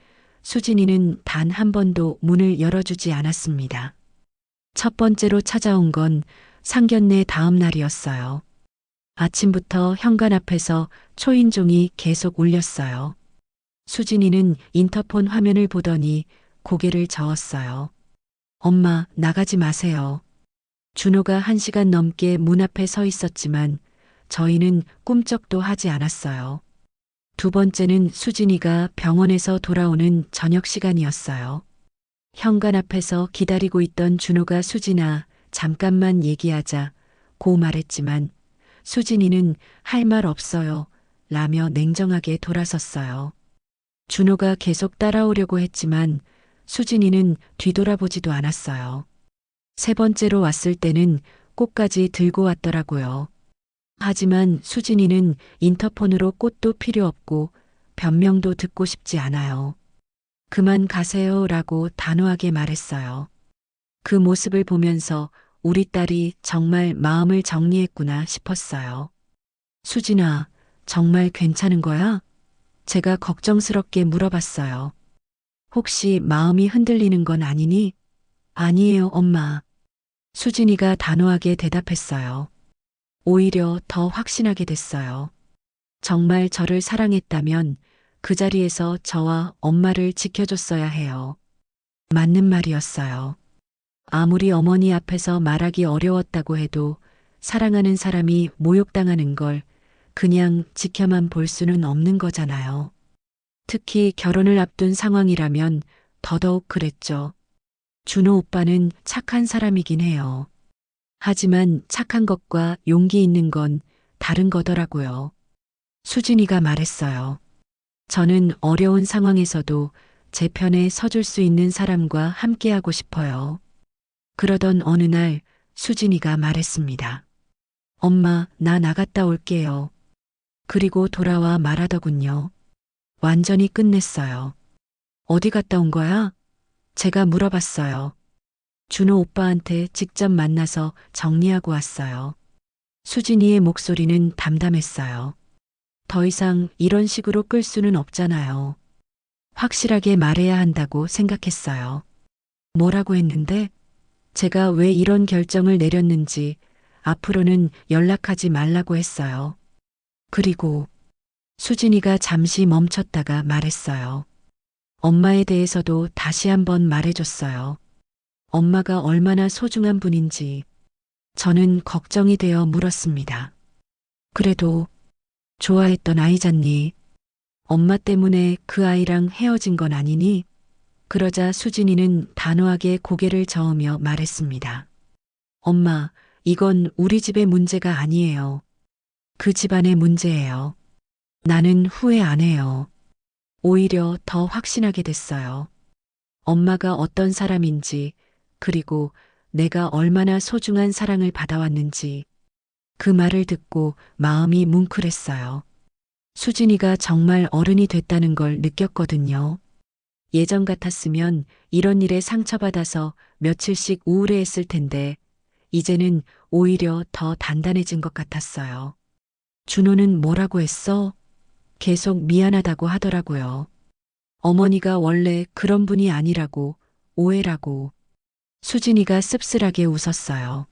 수진이는 단 한 번도 문을 열어주지 않았습니다. 첫 번째로 찾아온 건 상견례 다음 날이었어요. 아침부터 현관 앞에서 초인종이 계속 울렸어요. 수진이는 인터폰 화면을 보더니 고개를 저었어요. 엄마, 나가지 마세요. 준호가 1시간 넘게 문 앞에 서 있었지만 저희는 꿈쩍도 하지 않았어요. 두 번째는 수진이가 병원에서 돌아오는 저녁 시간이었어요. 현관 앞에서 기다리고 있던 준호가 수진아, 잠깐만 얘기하자 고 말했지만 수진이는 할 말 없어요 라며 냉정하게 돌아섰어요. 준호가 계속 따라오려고 했지만 수진이는 뒤돌아보지도 않았어요. 세 번째로 왔을 때는 꽃까지 들고 왔더라고요. 하지만 수진이는 인터폰으로 꽃도 필요 없고 변명도 듣고 싶지 않아요. 그만 가세요 라고 단호하게 말했어요. 그 모습을 보면서 우리 딸이 정말 마음을 정리했구나 싶었어요. 수진아, 정말 괜찮은 거야? 제가 걱정스럽게 물어봤어요. 혹시 마음이 흔들리는 건 아니니? 아니에요, 엄마. 수진이가 단호하게 대답했어요. 오히려 더 확신하게 됐어요. 정말 저를 사랑했다면 그 자리에서 저와 엄마를 지켜줬어야 해요. 맞는 말이었어요. 아무리 어머니 앞에서 말하기 어려웠다고 해도 사랑하는 사람이 모욕당하는 걸 그냥 지켜만 볼 수는 없는 거잖아요. 특히 결혼을 앞둔 상황이라면 더더욱 그랬죠. 준호 오빠는 착한 사람이긴 해요. 하지만 착한 것과 용기 있는 건 다른 거더라고요. 수진이가 말했어요. 저는 어려운 상황에서도 제 편에 서줄 수 있는 사람과 함께하고 싶어요. 그러던 어느 날 수진이가 말했습니다. 엄마, 나 나갔다 올게요. 그리고 돌아와 말하더군요. 완전히 끝냈어요. 어디 갔다 온 거야? 제가 물어봤어요. 준호 오빠한테 직접 만나서 정리하고 왔어요. 수진이의 목소리는 담담했어요. 더 이상 이런 식으로 끌 수는 없잖아요. 확실하게 말해야 한다고 생각했어요. 뭐라고 했는데? 제가 왜 이런 결정을 내렸는지 앞으로는 연락하지 말라고 했어요. 그리고 수진이가 잠시 멈췄다가 말했어요. 엄마에 대해서도 다시 한번 말해줬어요. 엄마가 얼마나 소중한 분인지 저는 걱정이 되어 물었습니다. 그래도 좋아했던 아이잖니. 엄마 때문에 그 아이랑 헤어진 건 아니니? 그러자 수진이는 단호하게 고개를 저으며 말했습니다. 엄마, 이건 우리 집의 문제가 아니에요. 그 집안의 문제예요. 나는 후회 안 해요. 오히려 더 확신하게 됐어요. 엄마가 어떤 사람인지, 그리고 내가 얼마나 소중한 사랑을 받아왔는지. 그 말을 듣고 마음이 뭉클했어요. 수진이가 정말 어른이 됐다는 걸 느꼈거든요. 예전 같았으면 이런 일에 상처받아서 며칠씩 우울해했을 텐데, 이제는 오히려 더 단단해진 것 같았어요. 준호는 뭐라고 했어? 계속 미안하다고 하더라고요. 어머니가 원래 그런 분이 아니라고, 오해라고. 수진이가 씁쓸하게 웃었어요.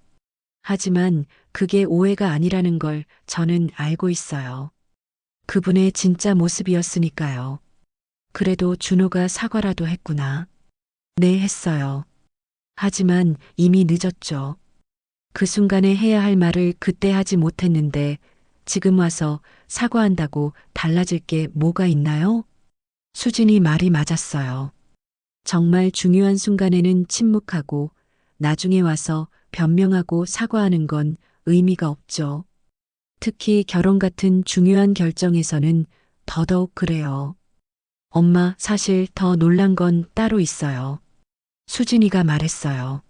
하지만 그게 오해가 아니라는 걸 저는 알고 있어요. 그분의 진짜 모습이었으니까요. 그래도 준호가 사과라도 했구나. 네, 했어요. 하지만 이미 늦었죠. 그 순간에 해야 할 말을 그때 하지 못했는데 지금 와서 사과한다고 달라질 게 뭐가 있나요? 수진이 말이 맞았어요. 정말 중요한 순간에는 침묵하고 나중에 와서 변명하고 사과하는 건 의미가 없죠. 특히 결혼 같은 중요한 결정에서는 더더욱 그래요. 엄마, 사실 더 놀란 건 따로 있어요. 수진이가 말했어요.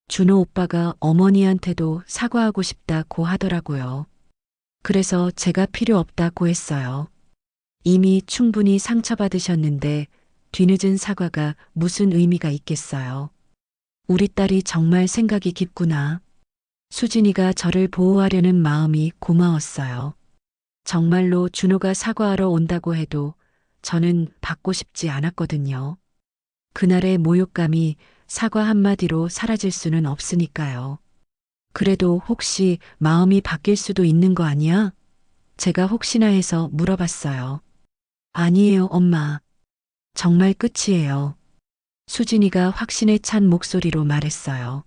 준호 오빠가 어머니한테도 사과하고 싶다고 하더라고요. 그래서 제가 필요 없다고 했어요. 이미 충분히 상처받으셨는데 뒤늦은 사과가 무슨 의미가 있겠어요. 우리 딸이 정말 생각이 깊구나. 수진이가 저를 보호하려는 마음이 고마웠어요. 정말로 준호가 사과하러 온다고 해도 저는 받고 싶지 않았거든요. 그날의 모욕감이 사과 한마디로 사라질 수는 없으니까요. 그래도 혹시 마음이 바뀔 수도 있는 거 아니야? 제가 혹시나 해서 물어봤어요. 아니에요, 엄마. 정말 끝이에요. 수진이가 확신에 찬 목소리로 말했어요.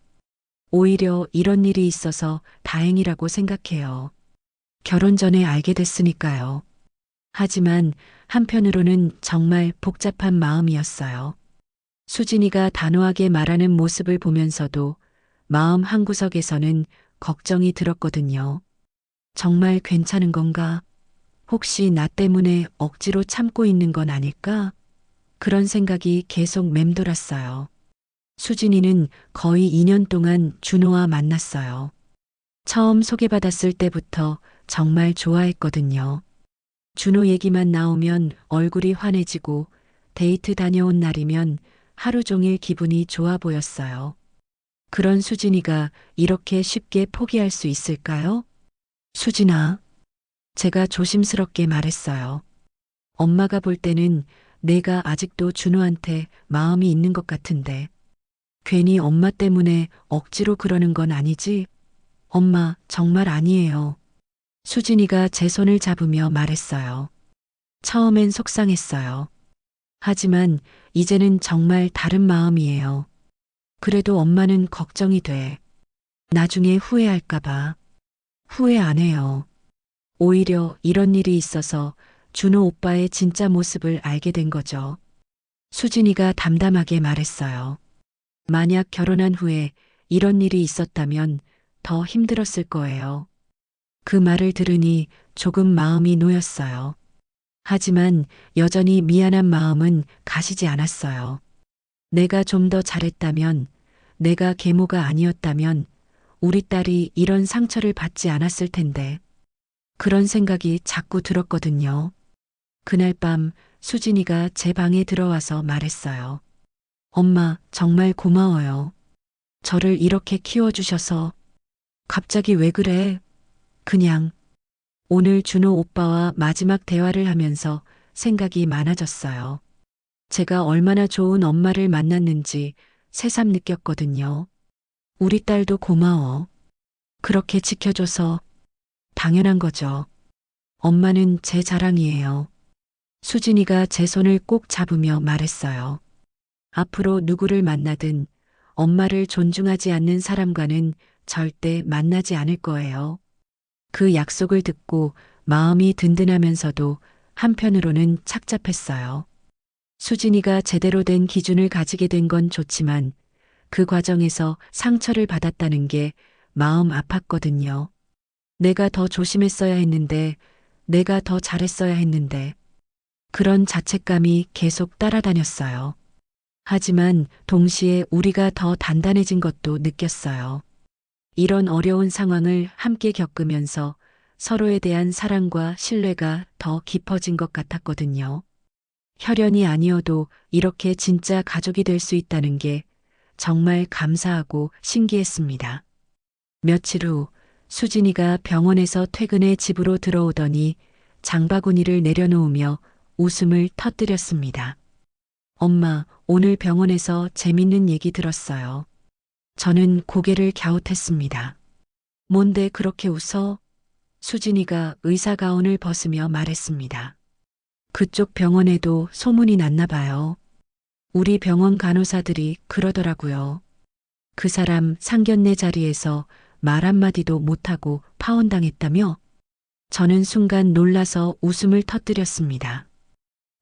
오히려 이런 일이 있어서 다행이라고 생각해요. 결혼 전에 알게 됐으니까요. 하지만 한편으로는 정말 복잡한 마음이었어요. 수진이가 단호하게 말하는 모습을 보면서도 마음 한구석에서는 걱정이 들었거든요. 정말 괜찮은 건가? 혹시 나 때문에 억지로 참고 있는 건 아닐까? 그런 생각이 계속 맴돌았어요. 수진이는 거의 2년 동안 준호와 만났어요. 처음 소개받았을 때부터 정말 좋아했거든요. 준호 얘기만 나오면 얼굴이 환해지고 데이트 다녀온 날이면 하루 종일 기분이 좋아 보였어요. 그런 수진이가 이렇게 쉽게 포기할 수 있을까요? 수진아, 제가 조심스럽게 말했어요. 엄마가 볼 때는 내가 아직도 준호한테 마음이 있는 것 같은데 괜히 엄마 때문에 억지로 그러는 건 아니지? 엄마, 정말 아니에요. 수진이가 제 손을 잡으며 말했어요. 처음엔 속상했어요. 하지만 이제는 정말 다른 마음이에요. 그래도 엄마는 걱정이 돼. 나중에 후회할까봐. 후회 안 해요. 오히려 이런 일이 있어서 준호 오빠의 진짜 모습을 알게 된 거죠. 수진이가 담담하게 말했어요. 만약 결혼한 후에 이런 일이 있었다면 더 힘들었을 거예요. 그 말을 들으니 조금 마음이 놓였어요. 하지만 여전히 미안한 마음은 가시지 않았어요. 내가 좀 더 잘했다면, 내가 계모가 아니었다면 우리 딸이 이런 상처를 받지 않았을 텐데. 그런 생각이 자꾸 들었거든요. 그날 밤 수진이가 제 방에 들어와서 말했어요. 엄마, 정말 고마워요. 저를 이렇게 키워주셔서. 갑자기 왜 그래? 그냥 오늘 준호 오빠와 마지막 대화를 하면서 생각이 많아졌어요. 제가 얼마나 좋은 엄마를 만났는지 새삼 느꼈거든요. 우리 딸도 고마워. 그렇게 지켜줘서. 당연한 거죠. 엄마는 제 자랑이에요. 수진이가 제 손을 꼭 잡으며 말했어요. 앞으로 누구를 만나든 엄마를 존중하지 않는 사람과는 절대 만나지 않을 거예요. 그 약속을 듣고 마음이 든든하면서도 한편으로는 착잡했어요. 수진이가 제대로 된 기준을 가지게 된 건 좋지만 그 과정에서 상처를 받았다는 게 마음 아팠거든요. 내가 더 조심했어야 했는데, 내가 더 잘했어야 했는데, 그런 자책감이 계속 따라다녔어요. 하지만 동시에 우리가 더 단단해진 것도 느꼈어요. 이런 어려운 상황을 함께 겪으면서 서로에 대한 사랑과 신뢰가 더 깊어진 것 같았거든요. 혈연이 아니어도 이렇게 진짜 가족이 될 수 있다는 게 정말 감사하고 신기했습니다. 며칠 후 수진이가 병원에서 퇴근해 집으로 들어오더니 장바구니를 내려놓으며 웃음을 터뜨렸습니다. 엄마, 오늘 병원에서 재밌는 얘기 들었어요. 저는 고개를 갸웃했습니다. 뭔데 그렇게 웃어? 수진이가 의사 가운을 벗으며 말했습니다. 그쪽 병원에도 소문이 났나 봐요. 우리 병원 간호사들이 그러더라고요. 그 사람 상견례 자리에서 말 한마디도 못하고 파혼당했다며? 저는 순간 놀라서 웃음을 터뜨렸습니다.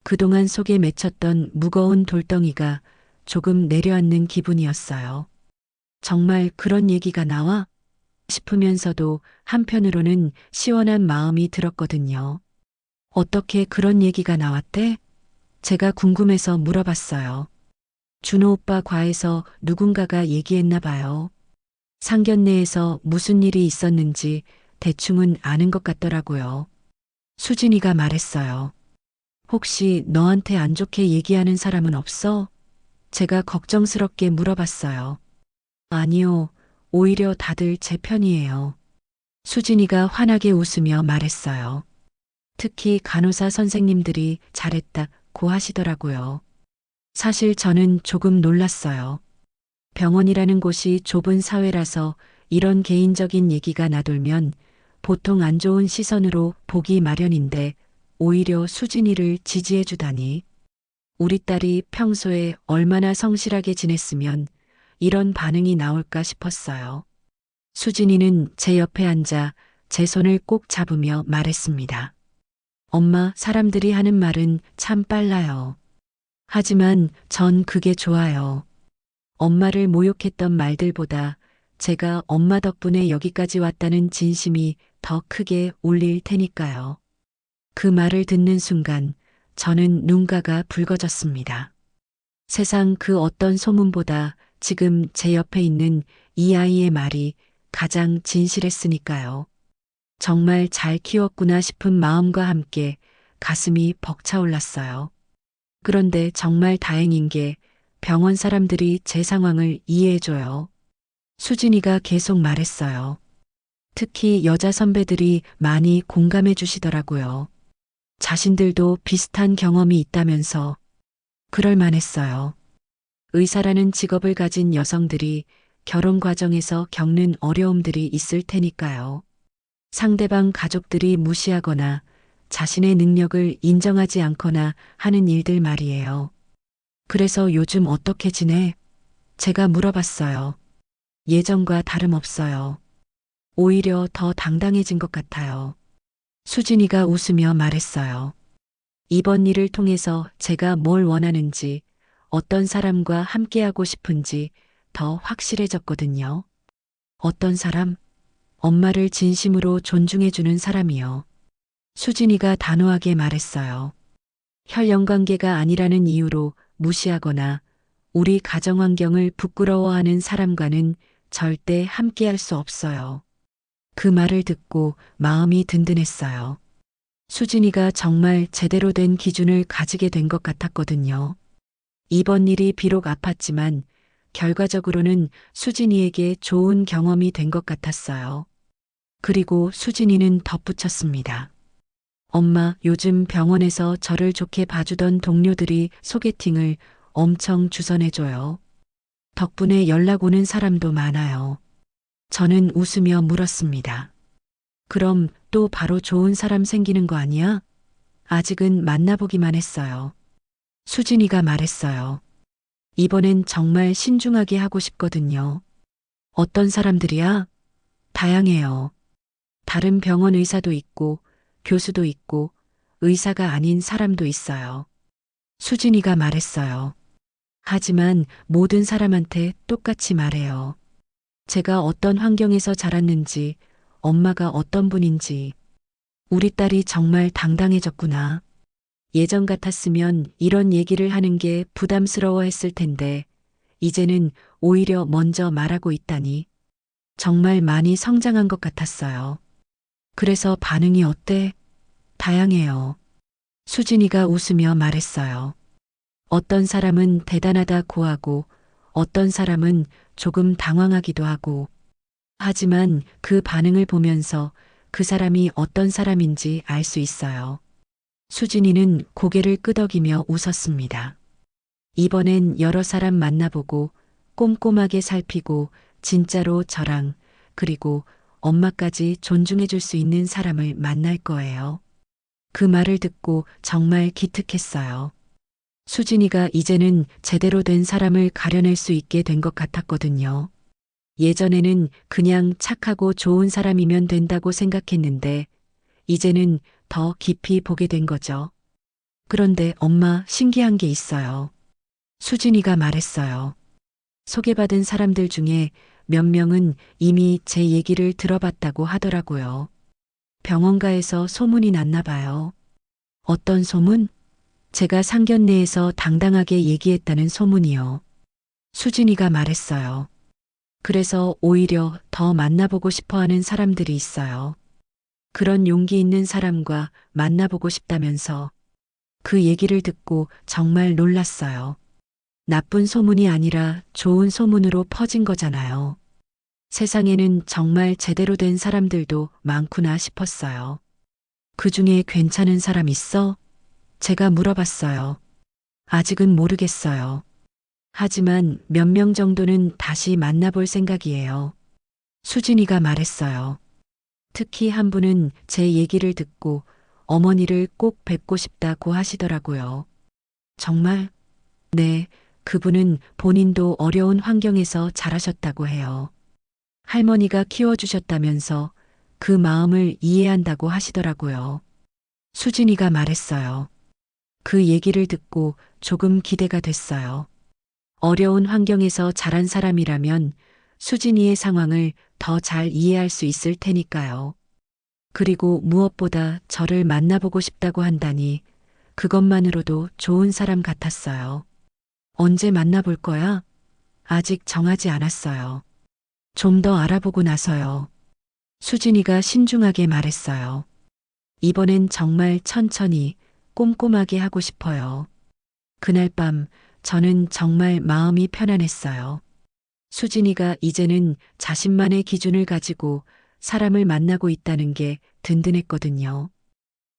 그동안 속에 맺혔던 무거운 돌덩이가 조금 내려앉는 기분이었어요. 정말 그런 얘기가 나와? 싶으면서도 한편으로는 시원한 마음이 들었거든요. 어떻게 그런 얘기가 나왔대? 제가 궁금해서 물어봤어요. 준호 오빠 과에서 누군가가 얘기했나 봐요. 상견례에서 무슨 일이 있었는지 대충은 아는 것 같더라고요. 수진이가 말했어요. 혹시 너한테 안 좋게 얘기하는 사람은 없어? 제가 걱정스럽게 물어봤어요. 아니요, 오히려 다들 제 편이에요. 수진이가 환하게 웃으며 말했어요. 특히 간호사 선생님들이 잘했다고 하시더라고요. 사실 저는 조금 놀랐어요. 병원이라는 곳이 좁은 사회라서 이런 개인적인 얘기가 나돌면 보통 안 좋은 시선으로 보기 마련인데 오히려 수진이를 지지해 주다니. 우리 딸이 평소에 얼마나 성실하게 지냈으면 이런 반응이 나올까 싶었어요. 수진이는 제 옆에 앉아 제 손을 꼭 잡으며 말했습니다. 엄마, 사람들이 하는 말은 참 빨라요. 하지만 전 그게 좋아요. 엄마를 모욕했던 말들보다 제가 엄마 덕분에 여기까지 왔다는 진심이 더 크게 울릴 테니까요. 그 말을 듣는 순간 저는 눈가가 붉어졌습니다. 세상 그 어떤 소문보다 지금 제 옆에 있는 이 아이의 말이 가장 진실했으니까요. 정말 잘 키웠구나 싶은 마음과 함께 가슴이 벅차올랐어요. 그런데 정말 다행인 게 병원 사람들이 제 상황을 이해해줘요. 수진이가 계속 말했어요. 특히 여자 선배들이 많이 공감해 주시더라고요. 자신들도 비슷한 경험이 있다면서 그럴 만했어요. 의사라는 직업을 가진 여성들이 결혼 과정에서 겪는 어려움들이 있을 테니까요. 상대방 가족들이 무시하거나 자신의 능력을 인정하지 않거나 하는 일들 말이에요. 그래서 요즘 어떻게 지내? 제가 물어봤어요. 예전과 다름없어요. 오히려 더 당당해진 것 같아요. 수진이가 웃으며 말했어요. 이번 일을 통해서 제가 뭘 원하는지, 어떤 사람과 함께하고 싶은지 더 확실해졌거든요. 어떤 사람? 엄마를 진심으로 존중해주는 사람이요. 수진이가 단호하게 말했어요. 혈연 관계가 아니라는 이유로 무시하거나 우리 가정 환경을 부끄러워하는 사람과는 절대 함께할 수 없어요. 그 말을 듣고 마음이 든든했어요. 수진이가 정말 제대로 된 기준을 가지게 된 것 같았거든요. 이번 일이 비록 아팠지만 결과적으로는 수진이에게 좋은 경험이 된 것 같았어요. 그리고 수진이는 덧붙였습니다. 엄마, 요즘 병원에서 저를 좋게 봐주던 동료들이 소개팅을 엄청 주선해줘요. 덕분에 연락 오는 사람도 많아요. 저는 웃으며 물었습니다. 그럼 또 바로 좋은 사람 생기는 거 아니야? 아직은 만나보기만 했어요. 수진이가 말했어요. 이번엔 정말 신중하게 하고 싶거든요. 어떤 사람들이야? 다양해요. 다른 병원 의사도 있고, 교수도 있고, 의사가 아닌 사람도 있어요. 수진이가 말했어요. 하지만 모든 사람한테 똑같이 말해요. 제가 어떤 환경에서 자랐는지, 엄마가 어떤 분인지, 우리 딸이 정말 당당해졌구나. 예전 같았으면 이런 얘기를 하는 게 부담스러워 했을 텐데, 이제는 오히려 먼저 말하고 있다니. 정말 많이 성장한 것 같았어요. 그래서 반응이 어때? 다양해요. 수진이가 웃으며 말했어요. 어떤 사람은 대단하다고 하고, 어떤 사람은 조금 당황하기도 하고, 하지만 그 반응을 보면서 그 사람이 어떤 사람인지 알 수 있어요. 수진이는 고개를 끄덕이며 웃었습니다. 이번엔 여러 사람 만나보고 꼼꼼하게 살피고 진짜로 저랑 그리고 엄마까지 존중해 줄 수 있는 사람을 만날 거예요. 그 말을 듣고 정말 기특했어요. 수진이가 이제는 제대로 된 사람을 가려낼 수 있게 된 것 같았거든요. 예전에는 그냥 착하고 좋은 사람이면 된다고 생각했는데, 이제는 더 깊이 보게 된 거죠. 그런데 엄마, 신기한 게 있어요. 수진이가 말했어요. 소개받은 사람들 중에 몇 명은 이미 제 얘기를 들어봤다고 하더라고요. 병원가에서 소문이 났나 봐요. 어떤 소문? 제가 상견례에서 당당하게 얘기했다는 소문이요. 수진이가 말했어요. 그래서 오히려 더 만나보고 싶어 하는 사람들이 있어요. 그런 용기 있는 사람과 만나보고 싶다면서. 그 얘기를 듣고 정말 놀랐어요. 나쁜 소문이 아니라 좋은 소문으로 퍼진 거잖아요. 세상에는 정말 제대로 된 사람들도 많구나 싶었어요. 그 중에 괜찮은 사람 있어? 제가 물어봤어요. 아직은 모르겠어요. 하지만 몇 명 정도는 다시 만나볼 생각이에요. 수진이가 말했어요. 특히 한 분은 제 얘기를 듣고 어머니를 꼭 뵙고 싶다고 하시더라고요. 정말? 네, 그분은 본인도 어려운 환경에서 자라셨다고 해요. 할머니가 키워주셨다면서 그 마음을 이해한다고 하시더라고요. 수진이가 말했어요. 그 얘기를 듣고 조금 기대가 됐어요. 어려운 환경에서 자란 사람이라면 수진이의 상황을 더 잘 이해할 수 있을 테니까요. 그리고 무엇보다 저를 만나보고 싶다고 한다니 그것만으로도 좋은 사람 같았어요. 언제 만나볼 거야? 아직 정하지 않았어요. 좀 더 알아보고 나서요. 수진이가 신중하게 말했어요. 이번엔 정말 천천히 꼼꼼하게 하고 싶어요. 그날 밤 저는 정말 마음이 편안했어요. 수진이가 이제는 자신만의 기준을 가지고 사람을 만나고 있다는 게 든든했거든요.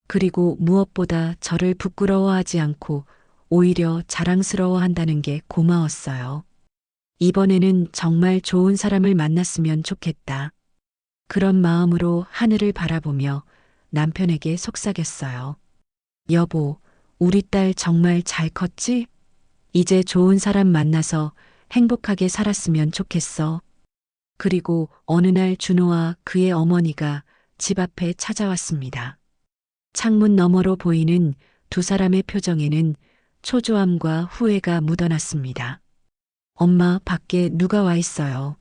그리고 무엇보다 저를 부끄러워하지 않고 오히려 자랑스러워한다는 게 고마웠어요. 이번에는 정말 좋은 사람을 만났으면 좋겠다. 그런 마음으로 하늘을 바라보며 남편에게 속삭였어요. 여보, 우리 딸 정말 잘 컸지? 이제 좋은 사람 만나서 행복하게 살았으면 좋겠어. 그리고 어느 날 준호와 그의 어머니가 집 앞에 찾아왔습니다. 창문 너머로 보이는 두 사람의 표정에는 초조함과 후회가 묻어났습니다. 엄마, 밖에 누가 와 있어요.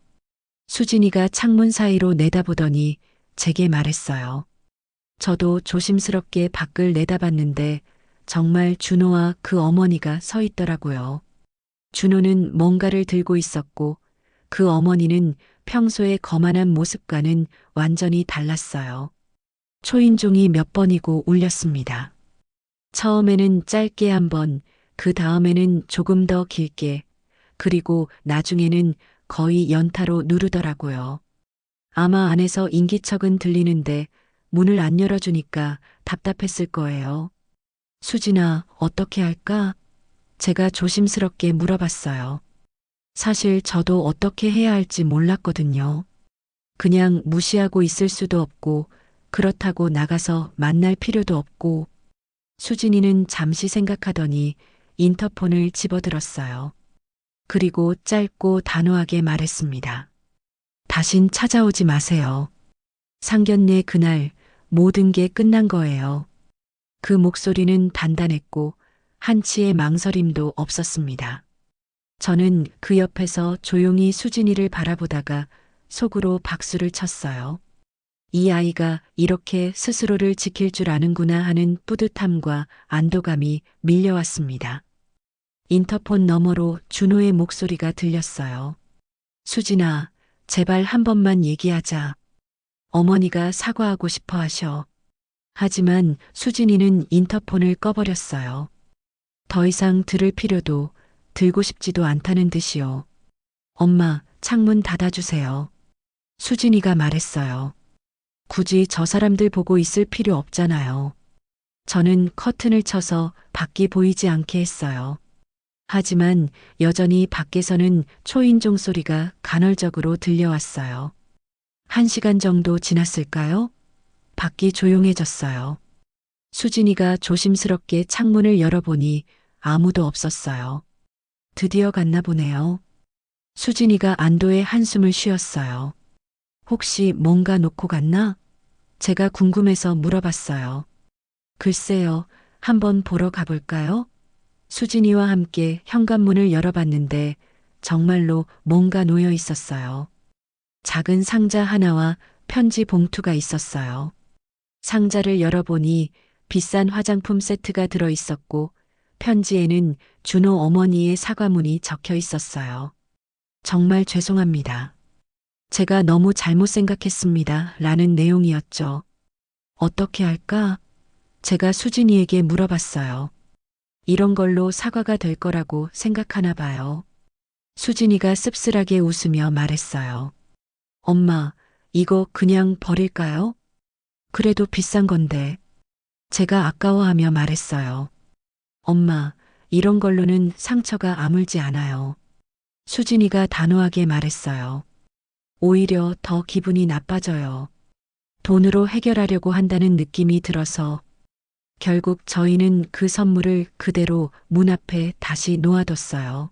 수진이가 창문 사이로 내다보더니 제게 말했어요. 저도 조심스럽게 밖을 내다봤는데 정말 준호와 그 어머니가 서 있더라고요. 준호는 뭔가를 들고 있었고 그 어머니는 평소의 거만한 모습과는 완전히 달랐어요. 초인종이 몇 번이고 울렸습니다. 처음에는 짧게 한 번, 그 다음에는 조금 더 길게, 그리고 나중에는 거의 연타로 누르더라고요. 아마 안에서 인기척은 들리는데 문을 안 열어주니까 답답했을 거예요. 수진아, 어떻게 할까? 제가 조심스럽게 물어봤어요. 사실 저도 어떻게 해야 할지 몰랐거든요. 그냥 무시하고 있을 수도 없고, 그렇다고 나가서 만날 필요도 없고, 수진이는 잠시 생각하더니 인터폰을 집어들었어요. 그리고 짧고 단호하게 말했습니다. 다신 찾아오지 마세요. 상견례 그날 모든 게 끝난 거예요. 그 목소리는 단단했고 한치의 망설임도 없었습니다. 저는 그 옆에서 조용히 수진이를 바라보다가 속으로 박수를 쳤어요. 이 아이가 이렇게 스스로를 지킬 줄 아는구나 하는 뿌듯함과 안도감이 밀려왔습니다. 인터폰 너머로 준호의 목소리가 들렸어요. 수진아, 제발 한 번만 얘기하자. 어머니가 사과하고 싶어 하셔. 하지만 수진이는 인터폰을 꺼버렸어요. 더 이상 들을 필요도 들고 싶지도 않다는 듯이요. 엄마, 창문 닫아주세요. 수진이가 말했어요. 굳이 저 사람들 보고 있을 필요 없잖아요. 저는 커튼을 쳐서 밖이 보이지 않게 했어요. 하지만 여전히 밖에서는 초인종 소리가 간헐적으로 들려왔어요. 1시간 정도 지났을까요? 밖이 조용해졌어요. 수진이가 조심스럽게 창문을 열어보니 아무도 없었어요. 드디어 갔나 보네요. 수진이가 안도의 한숨을 쉬었어요. 혹시 뭔가 놓고 갔나? 제가 궁금해서 물어봤어요. 글쎄요, 한번 보러 가볼까요? 수진이와 함께 현관문을 열어봤는데 정말로 뭔가 놓여 있었어요. 작은 상자 하나와 편지 봉투가 있었어요. 상자를 열어보니 비싼 화장품 세트가 들어 있었고 편지에는 준호 어머니의 사과문이 적혀 있었어요. 정말 죄송합니다. 제가 너무 잘못 생각했습니다. 라는 내용이었죠. 어떻게 할까? 제가 수진이에게 물어봤어요. 이런 걸로 사과가 될 거라고 생각하나 봐요. 수진이가 씁쓸하게 웃으며 말했어요. 엄마, 이거 그냥 버릴까요? 그래도 비싼 건데. 제가 아까워하며 말했어요. 엄마, 이런 걸로는 상처가 아물지 않아요. 수진이가 단호하게 말했어요. 오히려 더 기분이 나빠져요. 돈으로 해결하려고 한다는 느낌이 들어서 결국 저희는 그 선물을 그대로 문 앞에 다시 놓아뒀어요.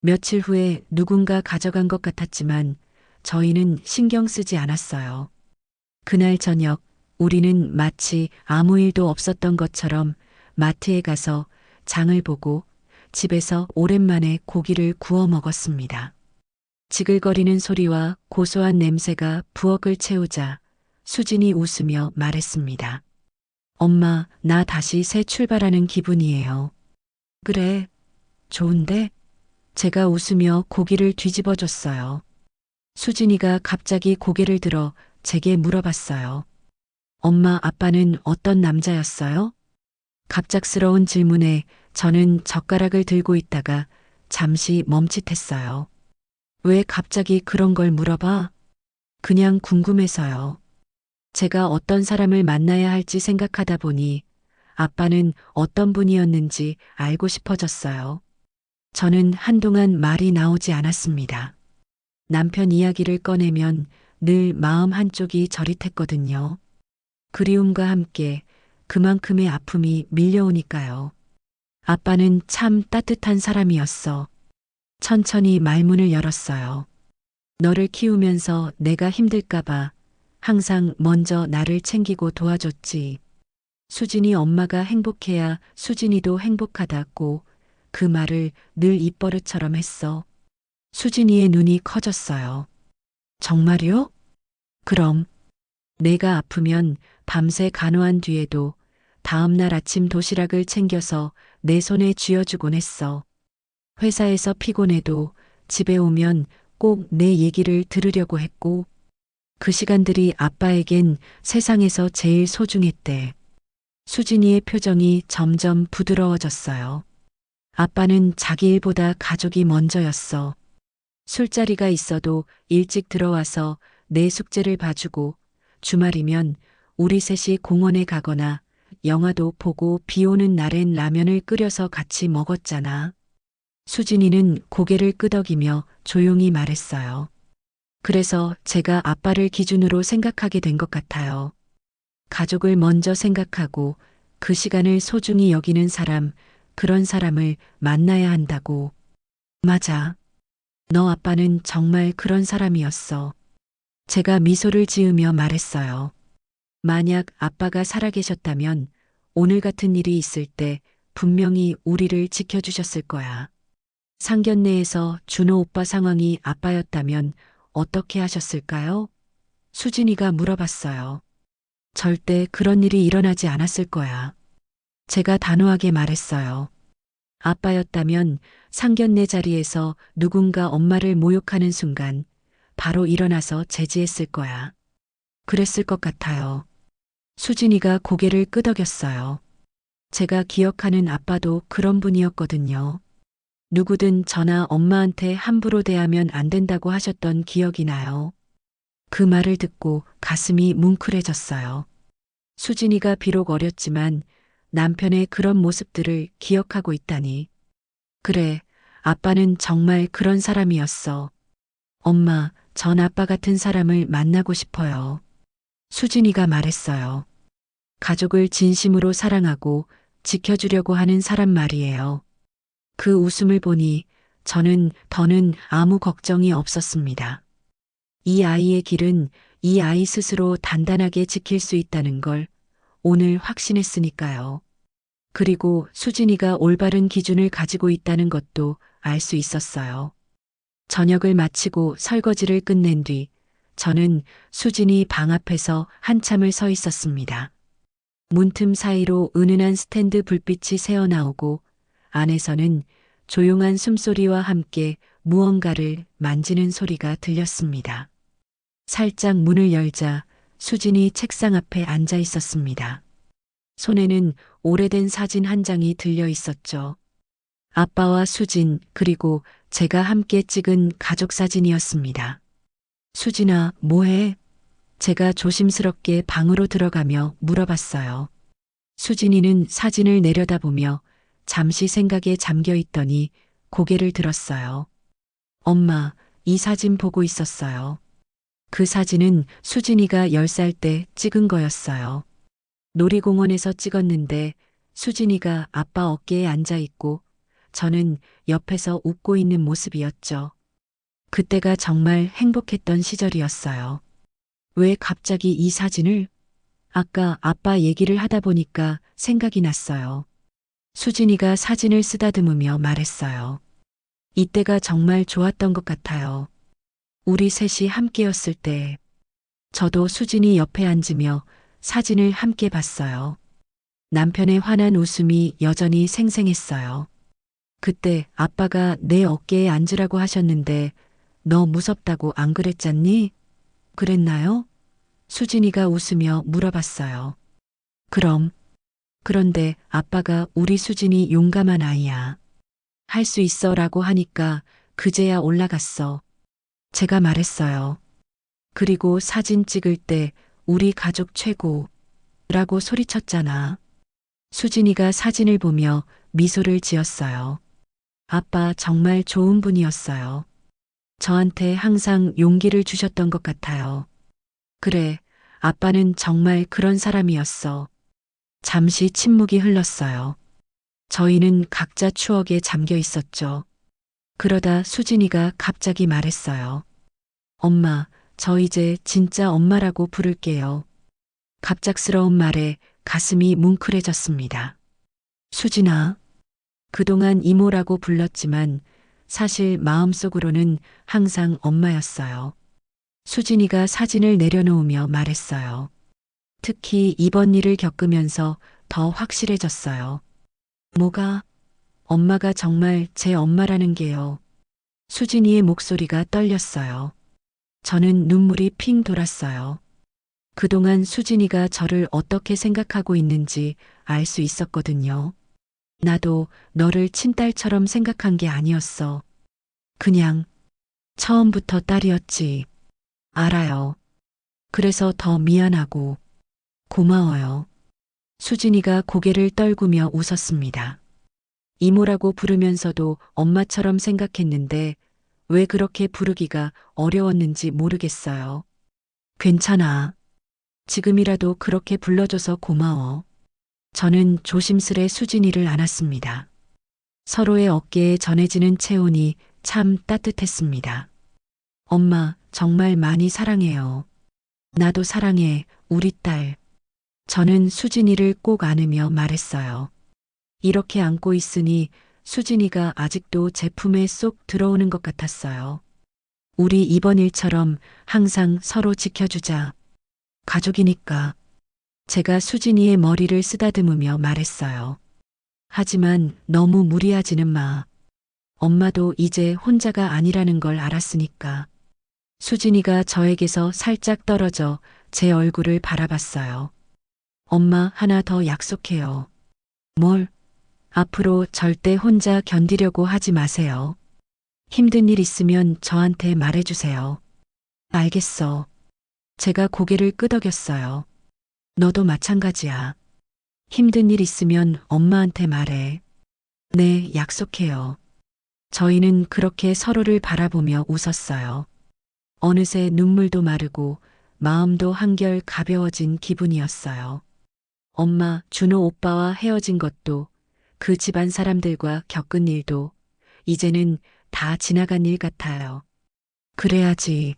며칠 후에 누군가 가져간 것 같았지만 저희는 신경 쓰지 않았어요. 그날 저녁 우리는 마치 아무 일도 없었던 것처럼 마트에 가서 장을 보고 집에서 오랜만에 고기를 구워 먹었습니다. 지글거리는 소리와 고소한 냄새가 부엌을 채우자 수진이 웃으며 말했습니다. 엄마, 나 다시 새 출발하는 기분이에요. 그래, 좋은데? 제가 웃으며 고기를 뒤집어 줬어요. 수진이가 갑자기 고개를 들어 제게 물어봤어요. 엄마, 아빠는 어떤 남자였어요? 갑작스러운 질문에 저는 젓가락을 들고 있다가 잠시 멈칫했어요. 왜 갑자기 그런 걸 물어봐? 그냥 궁금해서요. 제가 어떤 사람을 만나야 할지 생각하다 보니 아빠는 어떤 분이었는지 알고 싶어졌어요. 저는 한동안 말이 나오지 않았습니다. 남편 이야기를 꺼내면 늘 마음 한쪽이 저릿했거든요. 그리움과 함께 그만큼의 아픔이 밀려오니까요. 아빠는 참 따뜻한 사람이었어. 천천히 말문을 열었어요. 너를 키우면서 내가 힘들까봐 항상 먼저 나를 챙기고 도와줬지. 수진이 엄마가 행복해야 수진이도 행복하다고 그 말을 늘 입버릇처럼 했어. 수진이의 눈이 커졌어요. 정말요? 그럼 내가 아프면 밤새 간호한 뒤에도 다음날 아침 도시락을 챙겨서 내 손에 쥐어주곤 했어. 회사에서 피곤해도 집에 오면 꼭 내 얘기를 들으려고 했고 그 시간들이 아빠에겐 세상에서 제일 소중했대. 수진이의 표정이 점점 부드러워졌어요. 아빠는 자기 일보다 가족이 먼저였어. 술자리가 있어도 일찍 들어와서 내 숙제를 봐주고 주말이면 우리 셋이 공원에 가거나 영화도 보고 비 오는 날엔 라면을 끓여서 같이 먹었잖아. 수진이는 고개를 끄덕이며 조용히 말했어요. 그래서 제가 아빠를 기준으로 생각하게 된 것 같아요. 가족을 먼저 생각하고 그 시간을 소중히 여기는 사람, 그런 사람을 만나야 한다고. 맞아. 너 아빠는 정말 그런 사람이었어. 제가 미소를 지으며 말했어요. 만약 아빠가 살아계셨다면 오늘 같은 일이 있을 때 분명히 우리를 지켜주셨을 거야. 상견례에서 준호 오빠 상황이 아빠였다면 어떻게 하셨을까요? 수진이가 물어봤어요. 절대 그런 일이 일어나지 않았을 거야. 제가 단호하게 말했어요. 아빠였다면 상견례 자리에서 누군가 엄마를 모욕하는 순간 바로 일어나서 제지했을 거야. 그랬을 것 같아요. 수진이가 고개를 끄덕였어요. 제가 기억하는 아빠도 그런 분이었거든요. 누구든 저나 엄마한테 함부로 대하면 안 된다고 하셨던 기억이 나요. 그 말을 듣고 가슴이 뭉클해졌어요. 수진이가 비록 어렸지만 남편의 그런 모습들을 기억하고 있다니. 그래, 아빠는 정말 그런 사람이었어. 엄마, 전 아빠 같은 사람을 만나고 싶어요. 수진이가 말했어요. 가족을 진심으로 사랑하고 지켜주려고 하는 사람 말이에요. 그 웃음을 보니 저는 더는 아무 걱정이 없었습니다. 이 아이의 길은 이 아이 스스로 단단하게 지킬 수 있다는 걸 오늘 확신했으니까요. 그리고 수진이가 올바른 기준을 가지고 있다는 것도 알 수 있었어요. 저녁을 마치고 설거지를 끝낸 뒤 저는 수진이 방 앞에서 한참을 서 있었습니다. 문틈 사이로 은은한 스탠드 불빛이 새어나오고 안에서는 조용한 숨소리와 함께 무언가를 만지는 소리가 들렸습니다. 살짝 문을 열자 수진이 책상 앞에 앉아 있었습니다. 손에는 오래된 사진 한 장이 들려 있었죠. 아빠와 수진, 그리고 제가 함께 찍은 가족 사진이었습니다. 수진아, 뭐해? 제가 조심스럽게 방으로 들어가며 물어봤어요. 수진이는 사진을 내려다보며 잠시 생각에 잠겨 있더니 고개를 들었어요. 엄마, 이 사진 보고 있었어요. 그 사진은 수진이가 10살 때 찍은 거였어요. 놀이공원에서 찍었는데 수진이가 아빠 어깨에 앉아 있고 저는 옆에서 웃고 있는 모습이었죠. 그때가 정말 행복했던 시절이었어요. 왜 갑자기 이 사진을? 아까 아빠 얘기를 하다 보니까 생각이 났어요. 수진이가 사진을 쓰다듬으며 말했어요. 이때가 정말 좋았던 것 같아요. 우리 셋이 함께였을 때. 저도 수진이 옆에 앉으며 사진을 함께 봤어요. 남편의 환한 웃음이 여전히 생생했어요. 그때 아빠가 내 어깨에 앉으라고 하셨는데 너 무섭다고 안 그랬잖니? 그랬나요? 수진이가 웃으며 물어봤어요. 그럼. 그런데 아빠가 우리 수진이 용감한 아이야. 할 수 있어 라고 하니까 그제야 올라갔어. 제가 말했어요. 그리고 사진 찍을 때 우리 가족 최고 라고 소리쳤잖아. 수진이가 사진을 보며 미소를 지었어요. 아빠 정말 좋은 분이었어요. 저한테 항상 용기를 주셨던 것 같아요. 그래, 아빠는 정말 그런 사람이었어. 잠시 침묵이 흘렀어요. 저희는 각자 추억에 잠겨 있었죠. 그러다 수진이가 갑자기 말했어요. 엄마, 저 이제 진짜 엄마라고 부를게요. 갑작스러운 말에 가슴이 뭉클해졌습니다. 수진아, 그동안 이모라고 불렀지만 사실 마음속으로는 항상 엄마였어요. 수진이가 사진을 내려놓으며 말했어요. 특히 이번 일을 겪으면서 더 확실해졌어요. 뭐가? 엄마가 정말 제 엄마라는 게요. 수진이의 목소리가 떨렸어요. 저는 눈물이 핑 돌았어요. 그동안 수진이가 저를 어떻게 생각하고 있는지 알 수 있었거든요. 나도 너를 친딸처럼 생각한 게 아니었어. 그냥 처음부터 딸이었지. 알아요. 그래서 더 미안하고 고마워요. 수진이가 고개를 떨구며 웃었습니다. 이모라고 부르면서도 엄마처럼 생각했는데 왜 그렇게 부르기가 어려웠는지 모르겠어요. 괜찮아. 지금이라도 그렇게 불러줘서 고마워. 저는 조심스레 수진이를 안았습니다. 서로의 어깨에 전해지는 체온이 참 따뜻했습니다. 엄마, 정말 많이 사랑해요. 나도 사랑해, 우리 딸. 저는 수진이를 꼭 안으며 말했어요. 이렇게 안고 있으니 수진이가 아직도 제 품에 쏙 들어오는 것 같았어요. 우리 이번 일처럼 항상 서로 지켜주자. 가족이니까. 제가 수진이의 머리를 쓰다듬으며 말했어요. 하지만 너무 무리하지는 마. 엄마도 이제 혼자가 아니라는 걸 알았으니까. 수진이가 저에게서 살짝 떨어져 제 얼굴을 바라봤어요. 엄마, 하나 더 약속해요. 뭘? 앞으로 절대 혼자 견디려고 하지 마세요. 힘든 일 있으면 저한테 말해주세요. 알겠어. 제가 고개를 끄덕였어요. 너도 마찬가지야. 힘든 일 있으면 엄마한테 말해. 네, 약속해요. 저희는 그렇게 서로를 바라보며 웃었어요. 어느새 눈물도 마르고 마음도 한결 가벼워진 기분이었어요. 엄마, 준호 오빠와 헤어진 것도 그 집안 사람들과 겪은 일도 이제는 다 지나간 일 같아요. 그래야지.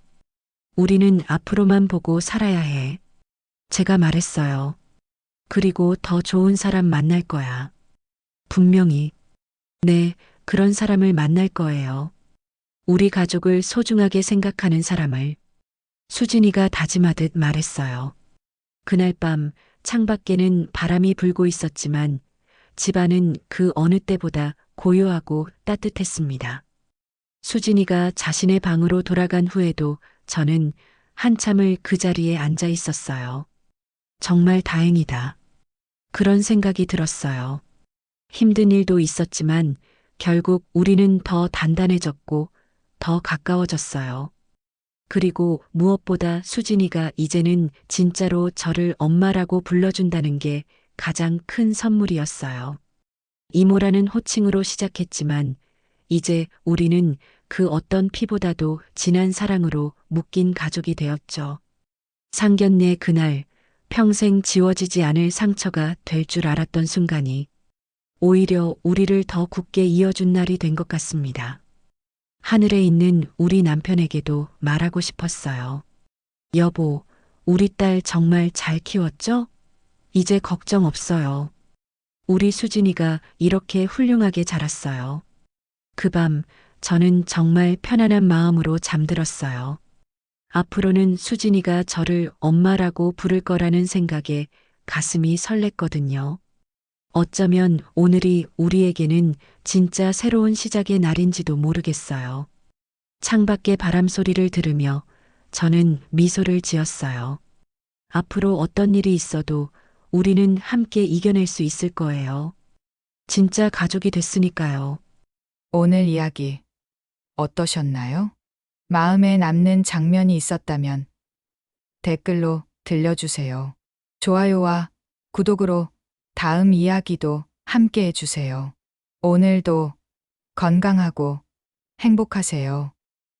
우리는 앞으로만 보고 살아야 해. 제가 말했어요. 그리고 더 좋은 사람 만날 거야. 분명히. 네, 그런 사람을 만날 거예요. 우리 가족을 소중하게 생각하는 사람을. 수진이가 다짐하듯 말했어요. 그날 밤 창밖에는 바람이 불고 있었지만 집안은 그 어느 때보다 고요하고 따뜻했습니다. 수진이가 자신의 방으로 돌아간 후에도 저는 한참을 그 자리에 앉아 있었어요. 정말 다행이다. 그런 생각이 들었어요. 힘든 일도 있었지만 결국 우리는 더 단단해졌고 더 가까워졌어요. 그리고 무엇보다 수진이가 이제는 진짜로 저를 엄마라고 불러준다는 게 가장 큰 선물이었어요. 이모라는 호칭으로 시작했지만 이제 우리는 그 어떤 피보다도 진한 사랑으로 묶인 가족이 되었죠. 상견례 그날 평생 지워지지 않을 상처가 될 줄 알았던 순간이 오히려 우리를 더 굳게 이어준 날이 된 것 같습니다. 하늘에 있는 우리 남편에게도 말하고 싶었어요. 여보, 우리 딸 정말 잘 키웠죠? 이제 걱정 없어요. 우리 수진이가 이렇게 훌륭하게 자랐어요. 그 밤 저는 정말 편안한 마음으로 잠들었어요. 앞으로는 수진이가 저를 엄마라고 부를 거라는 생각에 가슴이 설렜거든요. 어쩌면 오늘이 우리에게는 진짜 새로운 시작의 날인지도 모르겠어요. 창밖의 바람 소리를 들으며 저는 미소를 지었어요. 앞으로 어떤 일이 있어도 우리는 함께 이겨낼 수 있을 거예요. 진짜 가족이 됐으니까요. 오늘 이야기 어떠셨나요? 마음에 남는 장면이 있었다면 댓글로 들려주세요. 좋아요와 구독으로 다음 이야기도 함께 해주세요. 오늘도 건강하고 행복하세요.